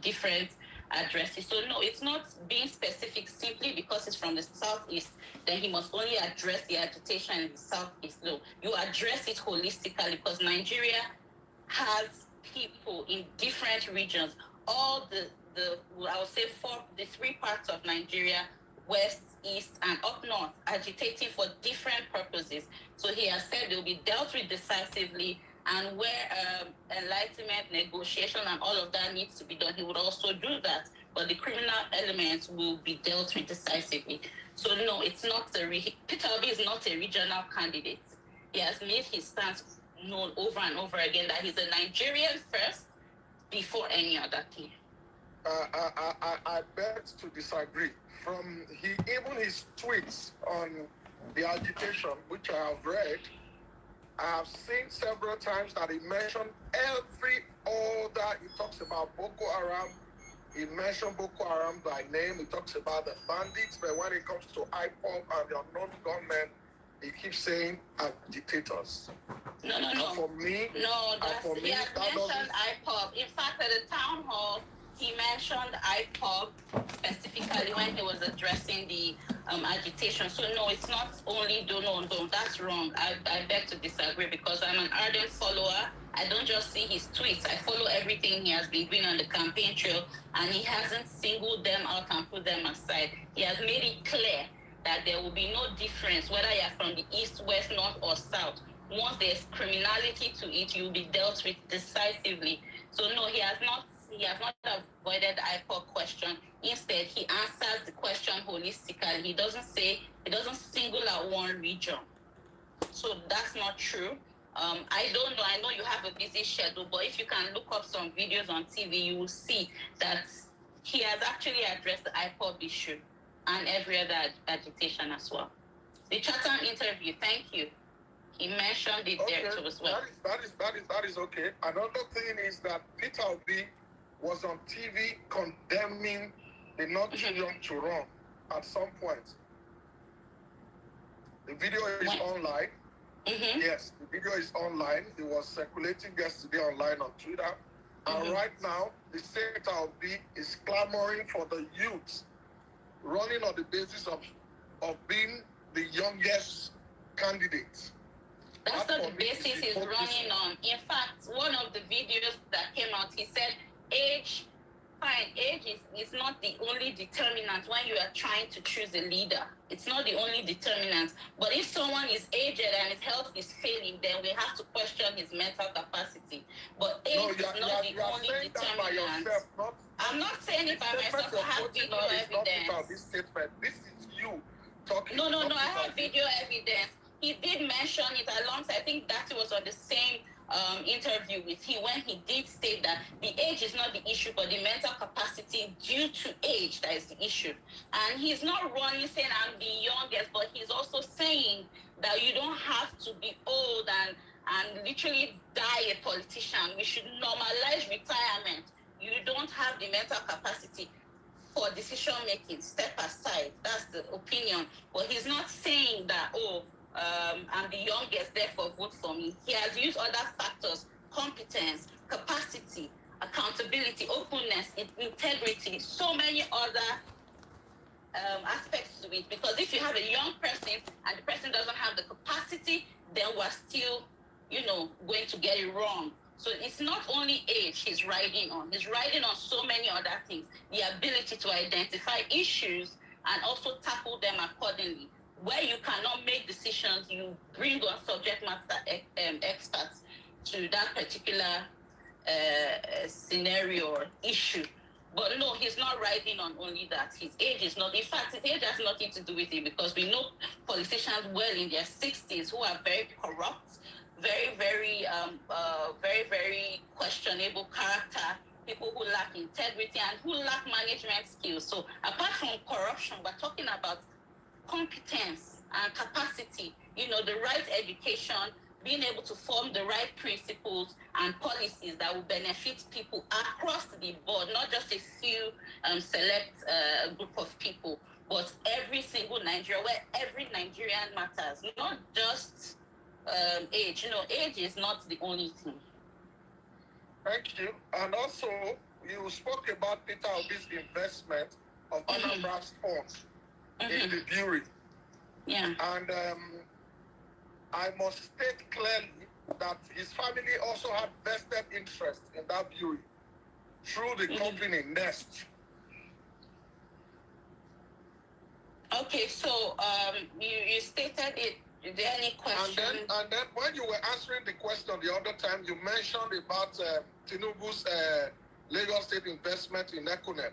different addresses. So no, it's not being specific simply because it's from the Southeast, then he must only address the agitation in the Southeast. No, you address it holistically because Nigeria has people in different regions. All the I would say the three parts of Nigeria, west, east, and up north, agitating for different purposes. So he has said they will be dealt with decisively, and where enlightenment, negotiation, and all of that needs to be done, he would also do that. But the criminal elements will be dealt with decisively. So no, it's not Peter Obi is not a regional candidate. He has made his stance known over and over again that he's a Nigerian first before any other thing. I beg to disagree. From even his tweets on the agitation, which I have read, I have seen several times that he mentioned every order. He talks about Boko Haram. He mentioned Boko Haram by name. He talks about the bandits, but when it comes to IPOP and the unknown gunmen, he keeps saying agitators. No. And for me, he has mentioned IPOP. In fact, at the town hall, he mentioned IPOP specifically when he was addressing the agitation. So no, it's not only no. That's wrong. I beg to disagree because I'm an ardent follower. I don't just see his tweets. I follow everything he has been doing on the campaign trail, and he hasn't singled them out and put them aside. He has made it clear that there will be no difference whether you're from the east, west, north, or south. Once there's criminality to it, you'll be dealt with decisively. So no, he has not avoided the IPOP question. Instead, he answers the question holistically. He doesn't single out one region. So that's not true. I don't know. I know you have a busy schedule, but if you can look up some videos on TV, you will see that he has actually addressed the IPOP issue and every other agitation as well. The Chatham interview, thank you. He mentioned it there too as well. That is okay. Another thing is that Peter Obi was on TV condemning the not too young to run at some point. The video is online. Mm-hmm. Yes, the video is online. It was circulating yesterday online on Twitter. And right now, the Peter Obi is clamoring for the youth running on the basis of being the youngest candidates. That's That not the for me is basis he's hypocrisy. running on. In fact, one of the videos that came out, he said age, fine, age is not the only determinant when you are trying to choose a leader. It's not the only determinant. But if someone is aged and his health is failing, then we have to question his mental capacity. But age No, is not the only saying that by determinant. yourself, not I'm not saying it by statement myself. I you're have quoting video now is not Peter Obi's evidence. statement. This is you talking. No, not I have Peter Obi. video evidence. He did mention it alongside, I think that was on the same interview with him when he did state that the age is not the issue, but the mental capacity due to age that is the issue. And he's not running saying I'm the youngest, but he's also saying that you don't have to be old and literally die a politician. We should normalize retirement. You don't have the mental capacity for decision making, step aside. That's the opinion. But he's not saying that, I'm the youngest, therefore vote for me. He has used other factors: competence, capacity, accountability, openness, integrity, so many other aspects to it. Because if you have a young person and the person doesn't have the capacity, then we're still, going to get it wrong. So it's not only age he's riding on. He's riding on so many other things. The ability to identify issues and also tackle them accordingly. Where you cannot make decisions, you bring on subject matter experts to that particular scenario or issue. But no, he's not riding on only that. His age is not. In fact, his age has nothing to do with it, because we know politicians well in their 60s who are very corrupt, very, very, very questionable character, people who lack integrity and who lack management skills. So apart from corruption, we're talking about competence and capacity, the right education, being able to form the right principles and policies that will benefit people across the board, not just a few select group of people, but every single Nigerian, where every Nigerian matters, not just age. Age is not the only thing. Thank you. And also, you spoke about Peter Obi's investment of Anambra's funds in the brewery. Yeah. And I must state clearly that his family also had vested interest in that brewery through the company Nest. Okay, so you stated it. Is there any question? And then when you were answering the question the other time, you mentioned about Tinubu's Lagos State investment in Econet.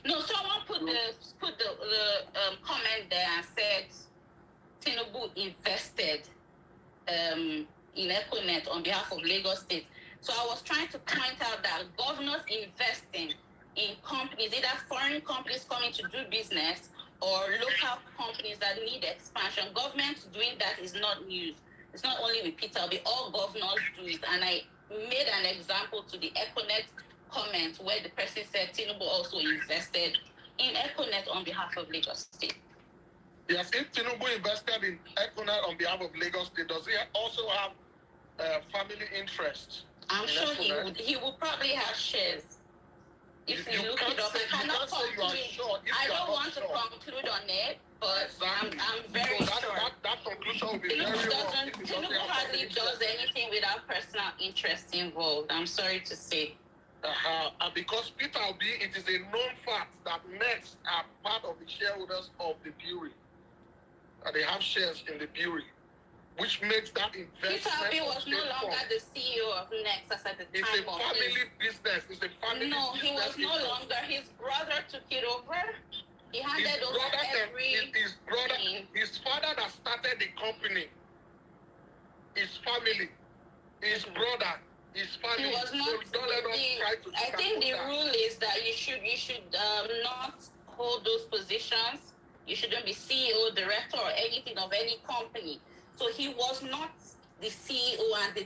No, someone put the comment there and said Tinubu invested in Econet on behalf of Lagos State. So I was trying to point out that governors investing in companies, either foreign companies coming to do business or local companies that need expansion. Government doing that is not news. It's not only with Peter Obi, all governors do it. And I made an example to the Econet comment where the person said Tinubu also invested in Econet on behalf of Lagos State. Yes, if Tinubu invested in Econet on behalf of Lagos State, does he also have family interest? I'm sure he would probably have shares. If you look it up, I cannot conclude. I don't want to conclude on it, but exactly. I'm very sure. That conclusion will be very wrong. Tinubu hardly does anything without personal interest involved. I'm sorry to say. Because Peter Obi, it is a known fact that Next are part of the shareholders of the brewery. They have shares in the brewery, which makes that investment. Peter Obi was no longer the CEO of Nexus at the time. It's a family business. It's a family business. No, he was no longer. His brother took it over. He handed over everything. His father that started the company, his family, his brother, his family. He was not. I think the rule is that you should not hold those positions. You shouldn't be CEO, director, or anything of any company. So he was not the CEO and the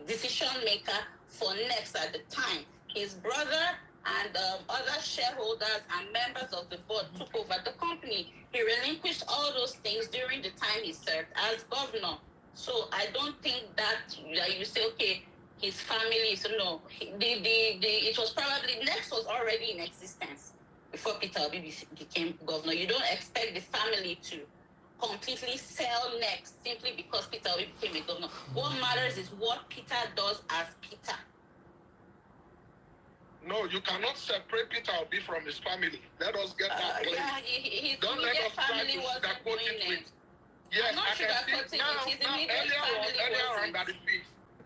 decision maker for Next at the time. His brother and other shareholders and members of the board took over the company. He relinquished all those things during the time he served as governor. So I don't think that you say, okay, his family. So no, it was probably Next was already in existence before Peter Obi became governor. You don't expect the family to completely sell next simply because Peter Obi became a governor. What matters is what Peter does as Peter. No, you cannot separate Peter Obi from his family. Let us get that clear. Yeah, his Don't let immediate us try family to wasn't sugarcoat doing it with. it. Yes, I'm not I can see sugarcoating now. it. His Now immediate earlier on family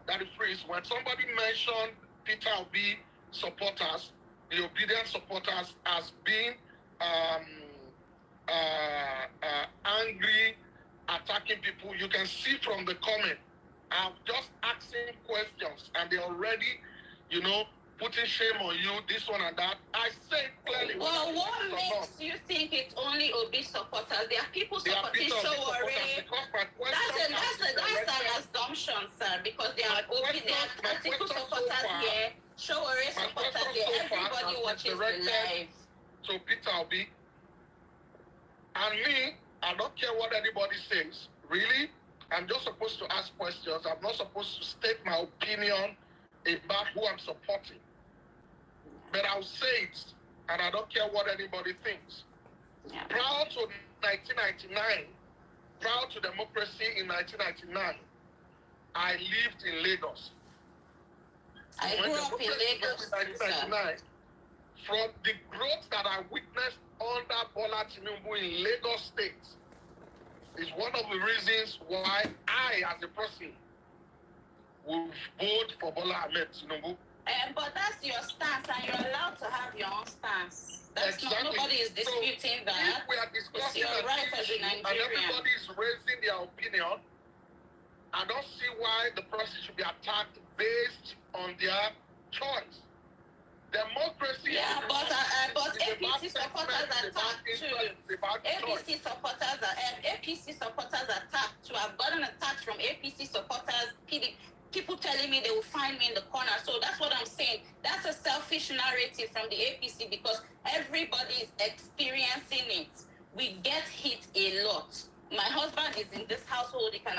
that is freeze. When somebody mentioned Peter Obi supporters, the obedient supporters, as being angry, attacking people, you can see from the comment. I'm just asking questions, and they already, putting shame on you, this one and that. I say clearly. Well, what makes you think it's only Obi supporters? There are people supporting Sowore. That's an assumption, sir, because there are Atiku supporters here, Sowore supporters here. Everybody watches the live. So Peter Obi and me, I don't care what anybody says. Really, I'm just supposed to ask questions. I'm not supposed to state my opinion about who I'm supporting. But I'll say it, and I don't care what anybody thinks. Yeah. Prior to 1999, prior to democracy in 1999, I lived in Lagos. I grew up in Lagos, in 1999, from the growth that I witnessed under Bola Tinubu in Lagos State, is one of the reasons why I, as a person, will vote for Bola Ahmed Tinubu. But that's your stance, and you're allowed to have your own stance. That's Exactly. not, nobody is disputing So, that. If we are discussing It's your right as a issue and Nigerian. everybody is raising their opinion, I don't see why the person should be attacked based on their choice. Democracy. Yeah, but APC supporters attacked too. APC supporters attacked too. I've gotten attacks from APC supporters. People telling me they will find me in the corner. So that's what I'm saying. That's a selfish narrative from the APC because everybody is experiencing it. We get hit a lot. My husband is in this household. He can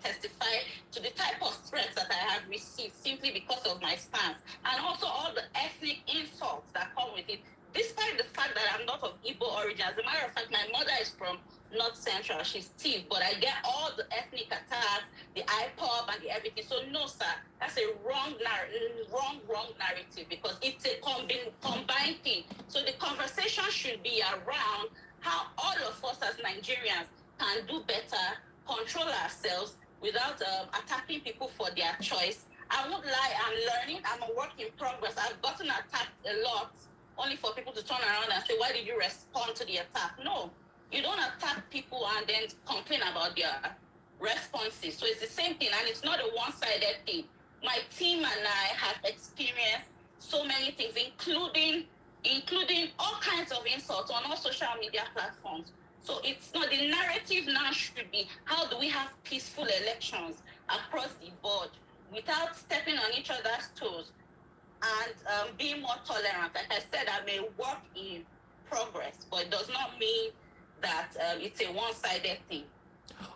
testify to the type of threats that I have received simply because of my stance. And also all the ethnic insults that come with it. Despite the fact that I'm not of Igbo origin. As a matter of fact, my mother is from North Central. She's Tiv. But I get all the ethnic attacks, the IPOB and the everything. So no, sir. That's a wrong narrative because it's a combined thing. So the conversation should be around how all of us as Nigerians can do better, control ourselves without attacking people for their choice. I won't lie, I'm learning. I'm a work in progress. I've gotten attacked a lot, only for people to turn around and say, why did you respond to the attack? No, you don't attack people and then complain about their responses. So it's the same thing, and it's not a one-sided thing. My team and I have experienced so many things, including all kinds of insults on all social media platforms. So it's not, the narrative now should be, how do we have peaceful elections across the board without stepping on each other's toes and being more tolerant? Like I said, I'm a work in progress, but it does not mean that it's a one-sided thing.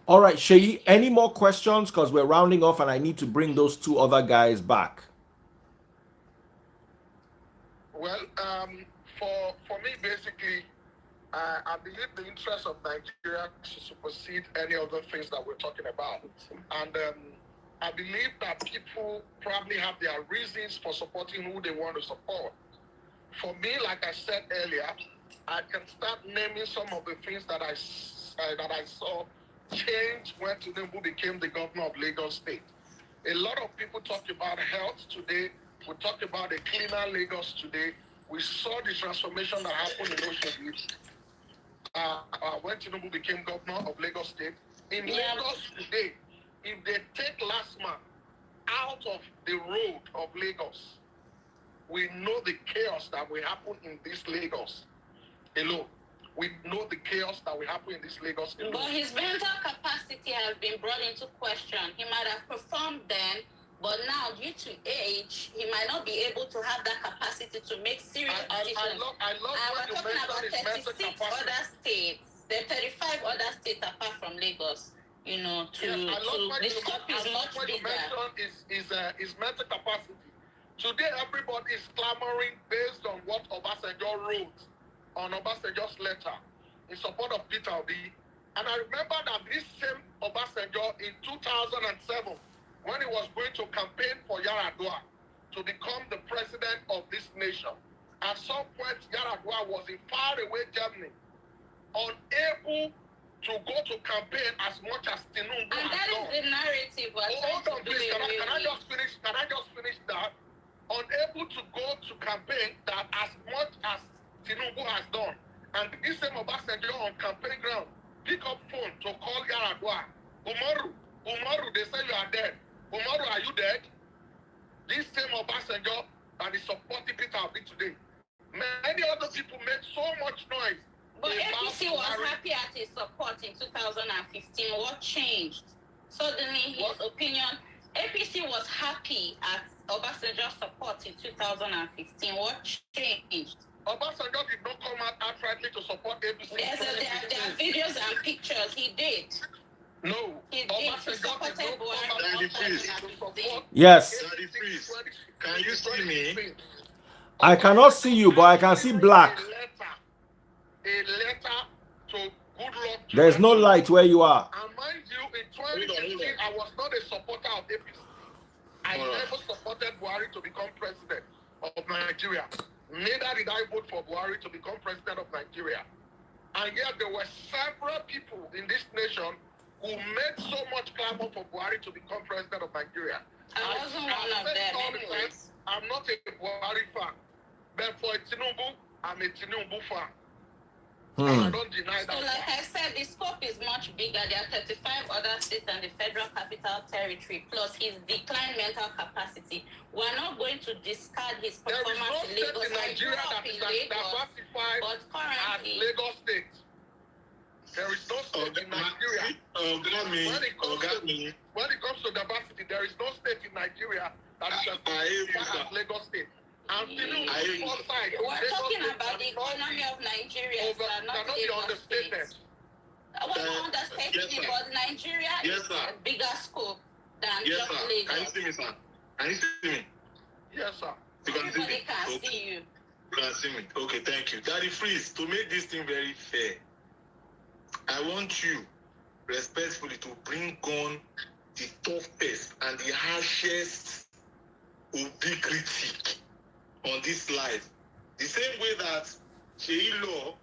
All right, Sheyi, any more questions? Because we're rounding off and I need to bring those two other guys back. Well, for me, basically, I believe the interest of Nigeria should supersede any other things that we're talking about. And I believe that people probably have their reasons for supporting who they want to support. For me, like I said earlier, I can start naming some of the things that I saw change when Tinubu became the governor of Lagos State. A lot of people talk about health today. We talk about a cleaner Lagos today. We saw the transformation that happened in Oshodi when Tinubu became governor of Lagos State. In Lagos today, if they take last man out of the road of Lagos, we know the chaos that will happen in this Lagos alone. We know the chaos that will happen in this Lagos alone. But his mental capacity has been brought into question. He might have performed then, but now, due to age, he might not be able to have that capacity to make serious decisions. I love we're talking about 36 other states. There are 35 other states apart from Lagos. You know, the scope is much bigger. Is mental capacity. Today, everybody is clamoring based on what Obasanjo wrote on Obasanjo's letter in support of Peter Obi. And I remember that this same Obasanjo in 2007, when he was going to campaign for Yaradua to become the president of this nation, at some point Yaradua was in faraway Germany, unable to go to campaign as much as Tinubu And has that done. is the narrative we're trying Hold on, to do please. away Can I with. just finish? Can I just finish that? Unable to go to campaign that as much as Tinubu has done. And this same Obasanjo on campaign ground, pick up phone to call Yaradua. Umaru, they say you are dead. Umaru, are you dead? This same Obasanjo that is supporting Peter Obi today. Many other people made so much noise. But about APC was Buhari. happy at his support in 2015. What changed? Suddenly, his opinion. APC was happy at Obasanjo's support in 2015. What changed? Obasanjo did not come out outrightly to support APC. There are videos and pictures. He did. No. He did. He supported Buhari. Yes. Daddy Freeze, can you see me? I cannot see you, but I can see black. A letter to Goodluck. There's no light where you are. And mind you, in 2015, I was not a supporter of APC. I never supported Buhari to become president of Nigeria. Neither did I vote for Buhari to become president of Nigeria. And yet there were several people in this nation who made so much clamor for Buhari to become president of Nigeria. I wasn't one of them anyways. I'm not a Buhari fan. But for Tinubu, I'm a Tinubu fan. I don't deny So that. like I said, the scope is much bigger. There are 35 other states and the Federal Capital Territory, plus his declined mental capacity. We're not going to discard his There is no performance in state Lagos. in I grew Nigeria up that in is as Lagos, diversified but as currently, Lagos State. There is no state in Nigeria. When it comes to diversity, there is no state in Nigeria that is as diversified as Lagos State. And Tinubu's foresight, we're talking about the economy of Nigeria, sir, not cannot be Lagos understated. State. We're not understating it, but Nigeria is a bigger scope than just Lagos. Can you see me, sir? Can you see me? Yes, sir. You can see Everybody me. can Okay. see you. You can see me. Okay, thank you. Daddy Freeze, to make this thing very fair, I want you respectfully to bring on the toughest and the harshest Obi critique on this live. The same way that Sheyi Law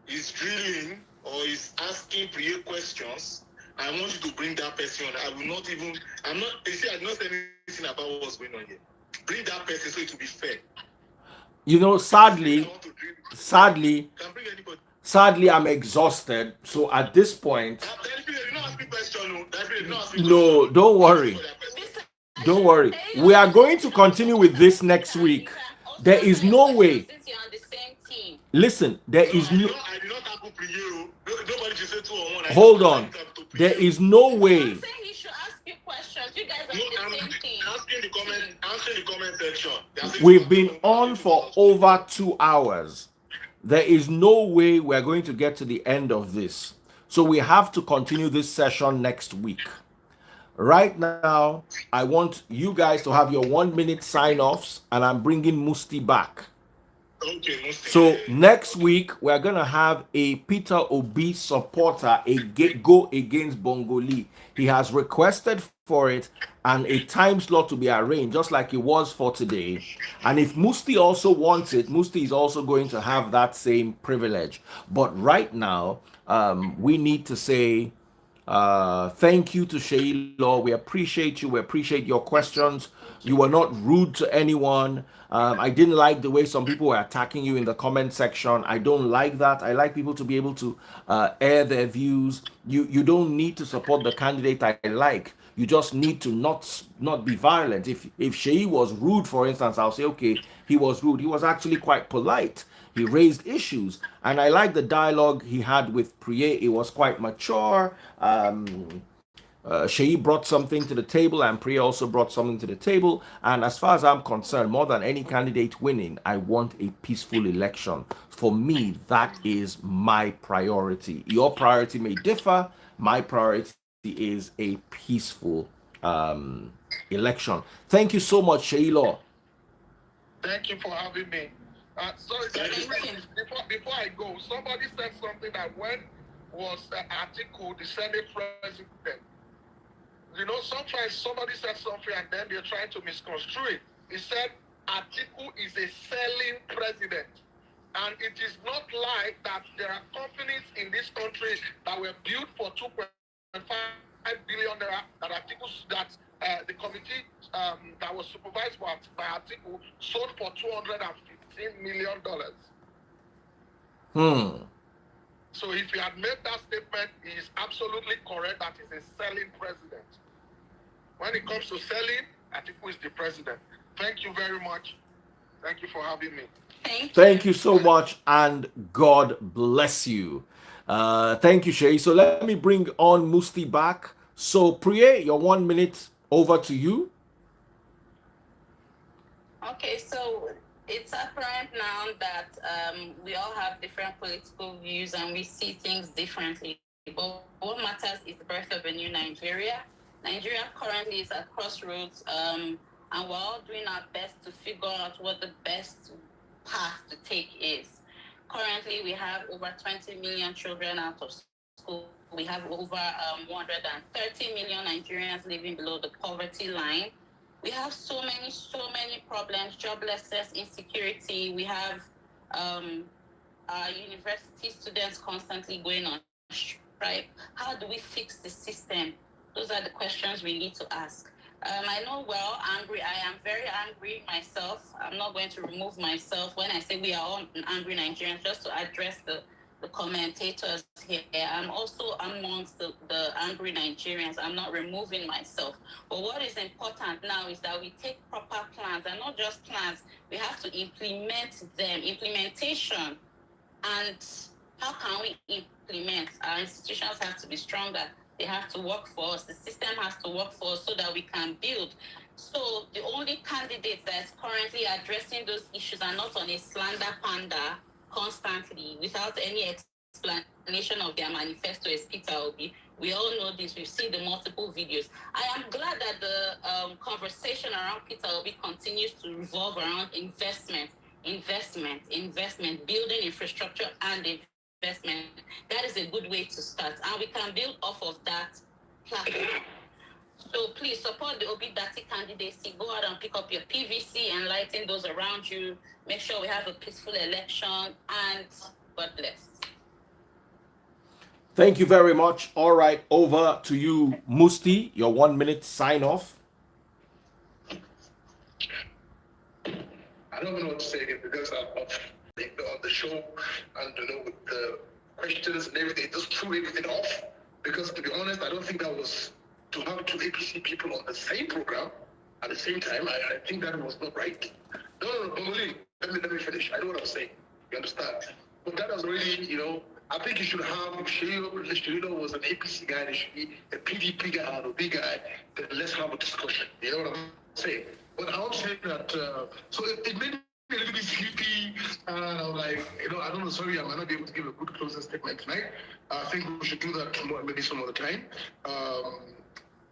is drilling or is asking Priye questions, I want you to bring that person on. I did not say anything about what's going on here. Bring that person so it will be fair. You know, sadly, Can bring anybody. I'm exhausted. So at this point, no, No, don't worry. Don't worry. We are going to continue with this next week. There is no way. Since you're on the same team. Listen, there is no. I did not tackle Priye. Nobody should say 2 on 1. Hold on. There is no I'm way. saying he should ask you questions. You guys are No, the same team. answering the comment section. We've been on for over 2 hours. There is no way we're going to get to the end of this. So we have to continue this session next week. Right now, I want you guys to have your 1 minute sign-offs, and I'm bringing Musti back. Okay, Musti. So next week, we're going to have a Peter Obi supporter go against Bongoli. He has requested for it and a time slot to be arranged, just like it was for today. And if Musti also wants it, Musti is also going to have that same privilege. But right now, we need to say thank you to Sheyi Law. We appreciate you. We appreciate your questions. You were not rude to anyone. I didn't like the way some people were attacking you in the comment section. I don't like that. I like people to be able to air their views. You don't need to support the candidate I like. You just need to not be violent. If Sheyi was rude, for instance, I'll say, okay, he was rude. He was actually quite polite. He raised issues. And I like the dialogue he had with Priye. It was quite mature. Sheyi brought something to the table, and Priya also brought something to the table. And as far as I'm concerned, more than any candidate winning, I want a peaceful election. For me, that is my priority. Your priority may differ. My priority is a peaceful election. Thank you so much, Sheyi Law. Thank you for having me. Sorry, before I go, somebody said something that when was Atiku, the Senate president. You know, sometimes somebody says something and then they're trying to misconstrue it. He said Atiku is a selling president. And it is not like that there are companies in this country that were built for 2.5 billion naira that the committee that was supervised by Atiku sold for $215 million. So if he had made that statement, he is absolutely correct that he's a selling president. When it comes to selling, Atiku is the president. Thank you very much. Thank you for having me. Thank you so much, and God bless you. Thank you, Shay. So let me bring on Musti back. So Priye, your 1 minute, over to you. Okay, so it's apparent now that we all have different political views and we see things differently. But what matters is the birth of a new Nigeria. Nigeria currently is at crossroads, and we're all doing our best to figure out what the best path to take is. Currently, we have over 20 million children out of school. We have over 130 million Nigerians living below the poverty line. We have so many problems: joblessness, insecurity. We have our university students constantly going on strike. How do we fix the system? Those are the questions we need to ask. I know we're all angry. I am very angry myself. I'm not going to remove myself when I say we are all angry Nigerians, just to address the commentators here. I'm also amongst the angry Nigerians. I'm not removing myself. But what is important now is that we take proper plans, and not just plans. We have to implement them. Implementation. And how can we implement? Our institutions have to be stronger. They have to work for us. The system has to work for us so that we can build. So the only candidate that is currently addressing those issues are not on a slander panda constantly without any explanation of their manifesto is Peter Obi. We all know this. We've seen the multiple videos. I am glad that the conversation around Peter Obi continues to revolve around investment, building infrastructure and investment. That is a good way to start, and we can build off of that platform. So please support the Obi Dati candidacy. Go out and pick up your PVC, enlighten those around you. Make sure we have a peaceful election, and God bless. Thank you very much. All right, over to you, Musti. Your 1 minute sign off. I don't know what to say again because of on the show, and with the questions and everything, it just threw everything off. Because to be honest, I don't think that was to have two APC people on the same program at the same time. I think that was not right. No, Bongoli, let me finish. I know what I'm saying. You understand? But that was really, I think you should have, if Shirino was an APC guy, there should be a PDP guy and a OB guy, then let's have a discussion. You know what I'm saying? But I would say that, so it made me a little bit sleepy, and I'm like, I don't know, sorry, I might not be able to give a good closing statement tonight. I think we should do that tomorrow, maybe some other time.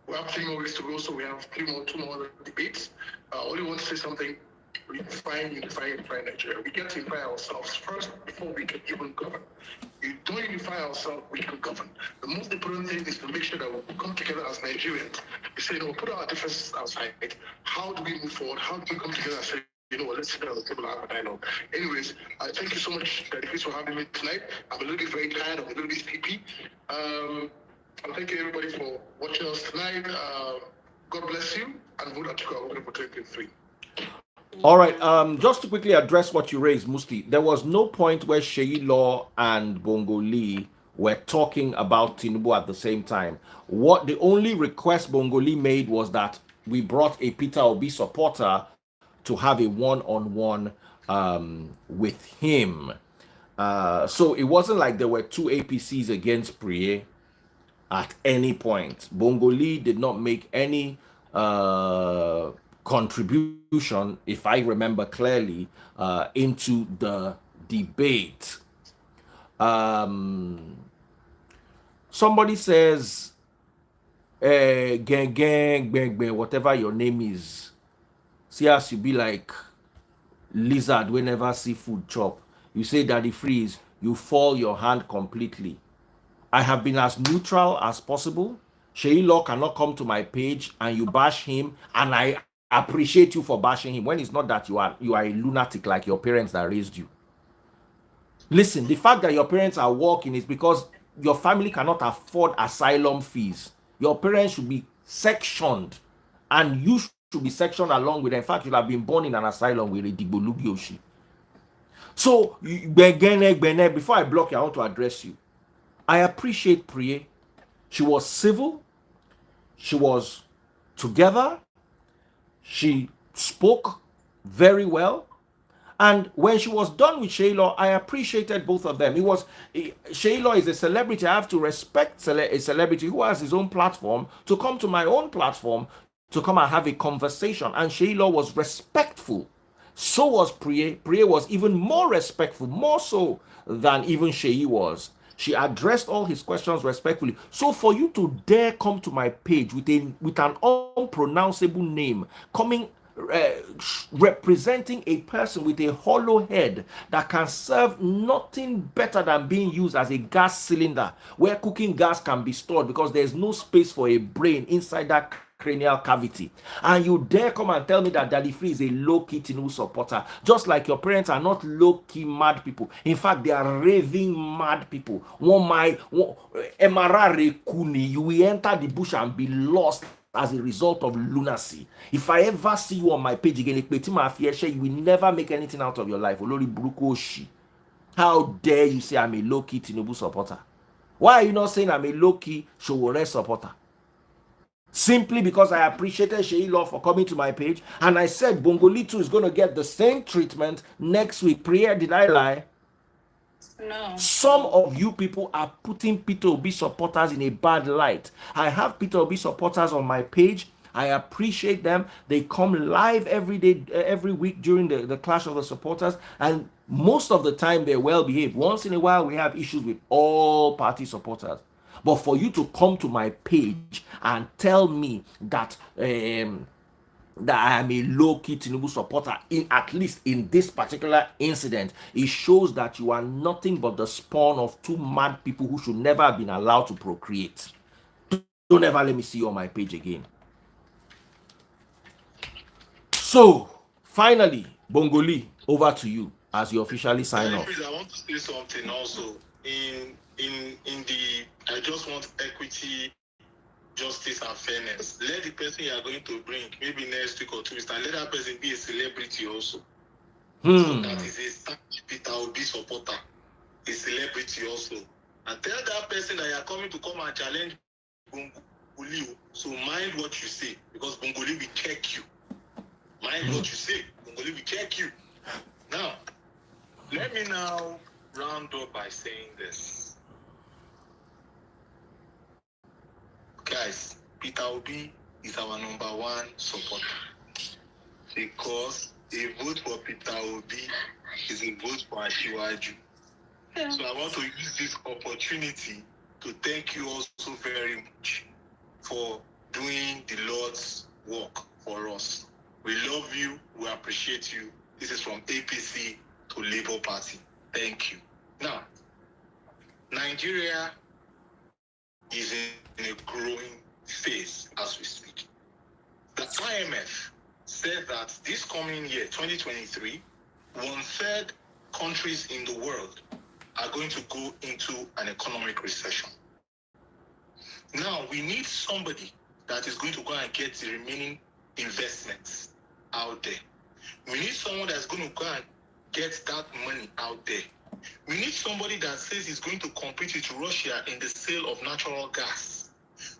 We have 3 more weeks to go, so we have 2 more debates. I only want to say something. Unify Nigeria. We get to unify ourselves first before we can even govern. You don't unify ourselves, we can govern. The most important thing is to make sure that we come together as Nigerians. We say, put our differences outside. How do we move forward? How do we come together and say, let's sit down at the table and have a dialogue. Anyways, thank you so much, Chris, for having me tonight. I'm a little bit very tired. I'm a little bit sleepy. And thank you, everybody, for watching us tonight. God bless you, and vote Atiku for 2023. All right, just to quickly address what you raised, Musti, there was no point where Seyi Law and Bongo Lee were talking about Tinubu at the same time. What the only request Bongo Lee made was that we brought a Peter Obi supporter to have a one-on-one with him. So it wasn't like there were 2 APCs against Priye at any point. Bongo Lee did not make any contribution, if I remember clearly, into the debate. Somebody says, gang, whatever your name is, see as you be like lizard we never see food chop. You say Daddy Freeze, you fall your hand completely. I have been as neutral as possible. Sheyi Law cannot come to my page and you bash him, and I appreciate you for bashing him when it's not that you are a lunatic like your parents that raised you. Listen, the fact that your parents are working is because your family cannot afford asylum fees. Your parents should be sectioned, and you should be sectioned along with them. In fact, you'll have been born in an asylum with a Digbolugi Oshi. So, before I block you, I want to address you. I appreciate Priye. She was civil. She was together. She spoke very well. And when she was done with Sheyi Law, I appreciated both of them. Sheyi Law is a celebrity. I have to respect a celebrity who has his own platform to come to my own platform to come and have a conversation. And Sheyi Law was respectful. So was Priye. Priye was even more respectful, more so than even Sheyi was. She addressed all his questions respectfully. So for you to dare come to my page with an unpronounceable name, representing a person with a hollow head that can serve nothing better than being used as a gas cylinder where cooking gas can be stored because there's no space for a brain inside that cranial cavity, and you dare come and tell me that Daddy Free is a low-key Tinubu supporter, just like your parents are not low-key mad people. In fact, they are raving mad people. Emarare Kuni, you will enter the bush and be lost as a result of lunacy. If I ever see you on my page again, you will never make anything out of your life. How dare you say I'm a low-key Tinubu supporter? Why are you not saying I'm a low-key Sowore supporter? Simply because I appreciated Sheyi Law for coming to my page, and I said Bongoli too is going to get the same treatment next week. Priya, did I lie? No. Some of you people are putting Peter Obi supporters in a bad light. I have Peter Obi supporters on my page. I appreciate them. They come live every day, every week during the Clash of the Supporters, and most of the time they're well behaved. Once in a while, we have issues with all party supporters. But for you to come to my page and tell me that that I am a low-key Tinubu supporter, at least in this particular incident, it shows that you are nothing but the spawn of two mad people who should never have been allowed to procreate. Don't ever let me see you on my page again. So, finally, Bongoli, over to you as you officially sign off. I want to say something also. In the I just want equity, justice, and fairness. Let the person you are going to bring, maybe next week or 2 weeks, and let that person be a celebrity also. So that is a Peter Obi supporter, a celebrity also. And tell that person that you are coming to come and challenge Bongoli. So mind what you say, because Bongoli will check you. Mind what you say, Bongoli will check you. Now, let me now round up by saying this. Guys, Peter Obi is our #1 supporter, because a vote for Peter Obi is a vote for Asiwaju. So I want to use this opportunity to thank you also very much for doing the Lord's work for us. We love you. We appreciate you. This is from APC to Labour Party. Thank you. Now, Nigeria is in a growing phase as we speak. The IMF said that this coming year, 2023, 1/3 countries in the world are going to go into an economic recession. Now, we need somebody that is going to go and get the remaining investments out there. We need someone that's going to go and get that money out there. We need somebody that says he's going to compete with Russia in the sale of natural gas.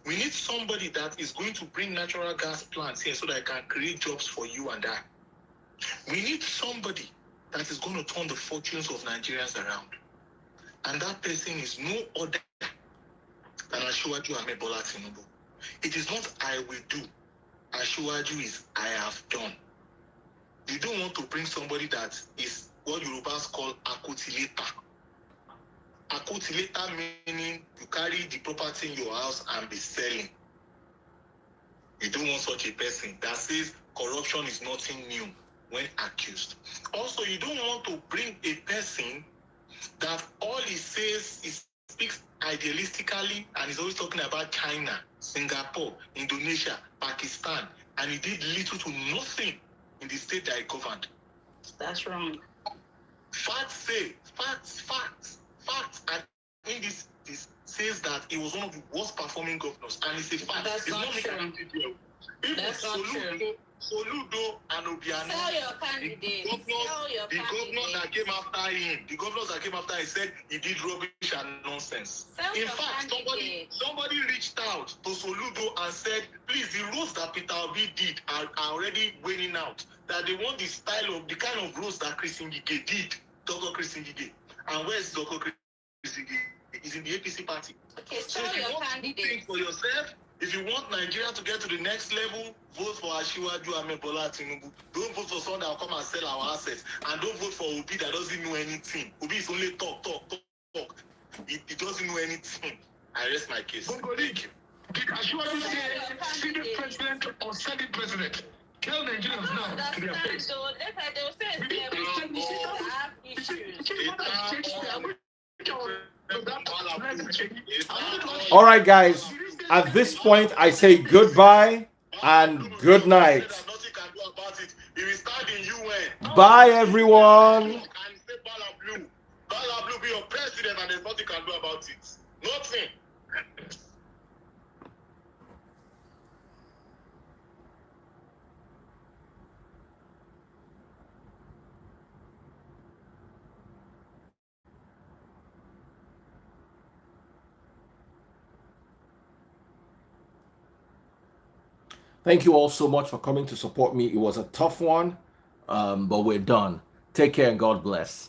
We need somebody that is going to bring natural gas plants here so that it can create jobs for you and I. We need somebody that is going to turn the fortunes of Nigerians around. And that person is no other than Asiwaju Ahmed Bola Tinubu. It is not I will do. Asiwaju is I have done. You don't want to bring somebody that is what Yorubas call akotileta. Akotileta meaning you carry the property in your house and be selling. You don't want such a person that says corruption is nothing new when accused. Also, you don't want to bring a person that all he says is speaks idealistically, and he's always talking about China, Singapore, Indonesia, Pakistan, and he did little to nothing in the state that he governed. That's wrong. Facts say, facts. And in this says that he was one of the worst performing governors, and it's a fact. That's it's not making true. a video. If That's not true. Soludo and Obiano, Sell your candidate. Sell your the governor candidate. that came after him, the governors that came after him said he did rubbish and nonsense. Sell In your fact, candidate. somebody reached out to Soludo and said, please, the roads that Peter Obi did are already winning out. That they want the kind of roads that Chris Ngige did, Dr. Chris Ngige. And where's Dr. Chris Ngige? He's in the APC party. Okay, So sell if you your want to do candidate. things for yourself, if you want Nigeria to get to the next level, vote for Asiwaju Ahmed Bola Tinubu. Don't vote for someone that will come and sell our assets. And don't vote for Obi that doesn't know anything. Obi is only talk. He doesn't know anything. I rest my case. Thank you. Did Ashwadi say Senate president or Senate president? Tell Nigerians now to their face. So later they will say they have issues. All right, guys. At this point, I say goodbye and good night. Nothing can do about it. He will start in UN. Bye, everyone. And say Bala Blue be your president, and there's nothing you can do about it. Nothing. Thank you all so much for coming to support me. It was a tough one, but we're done. Take care and God bless.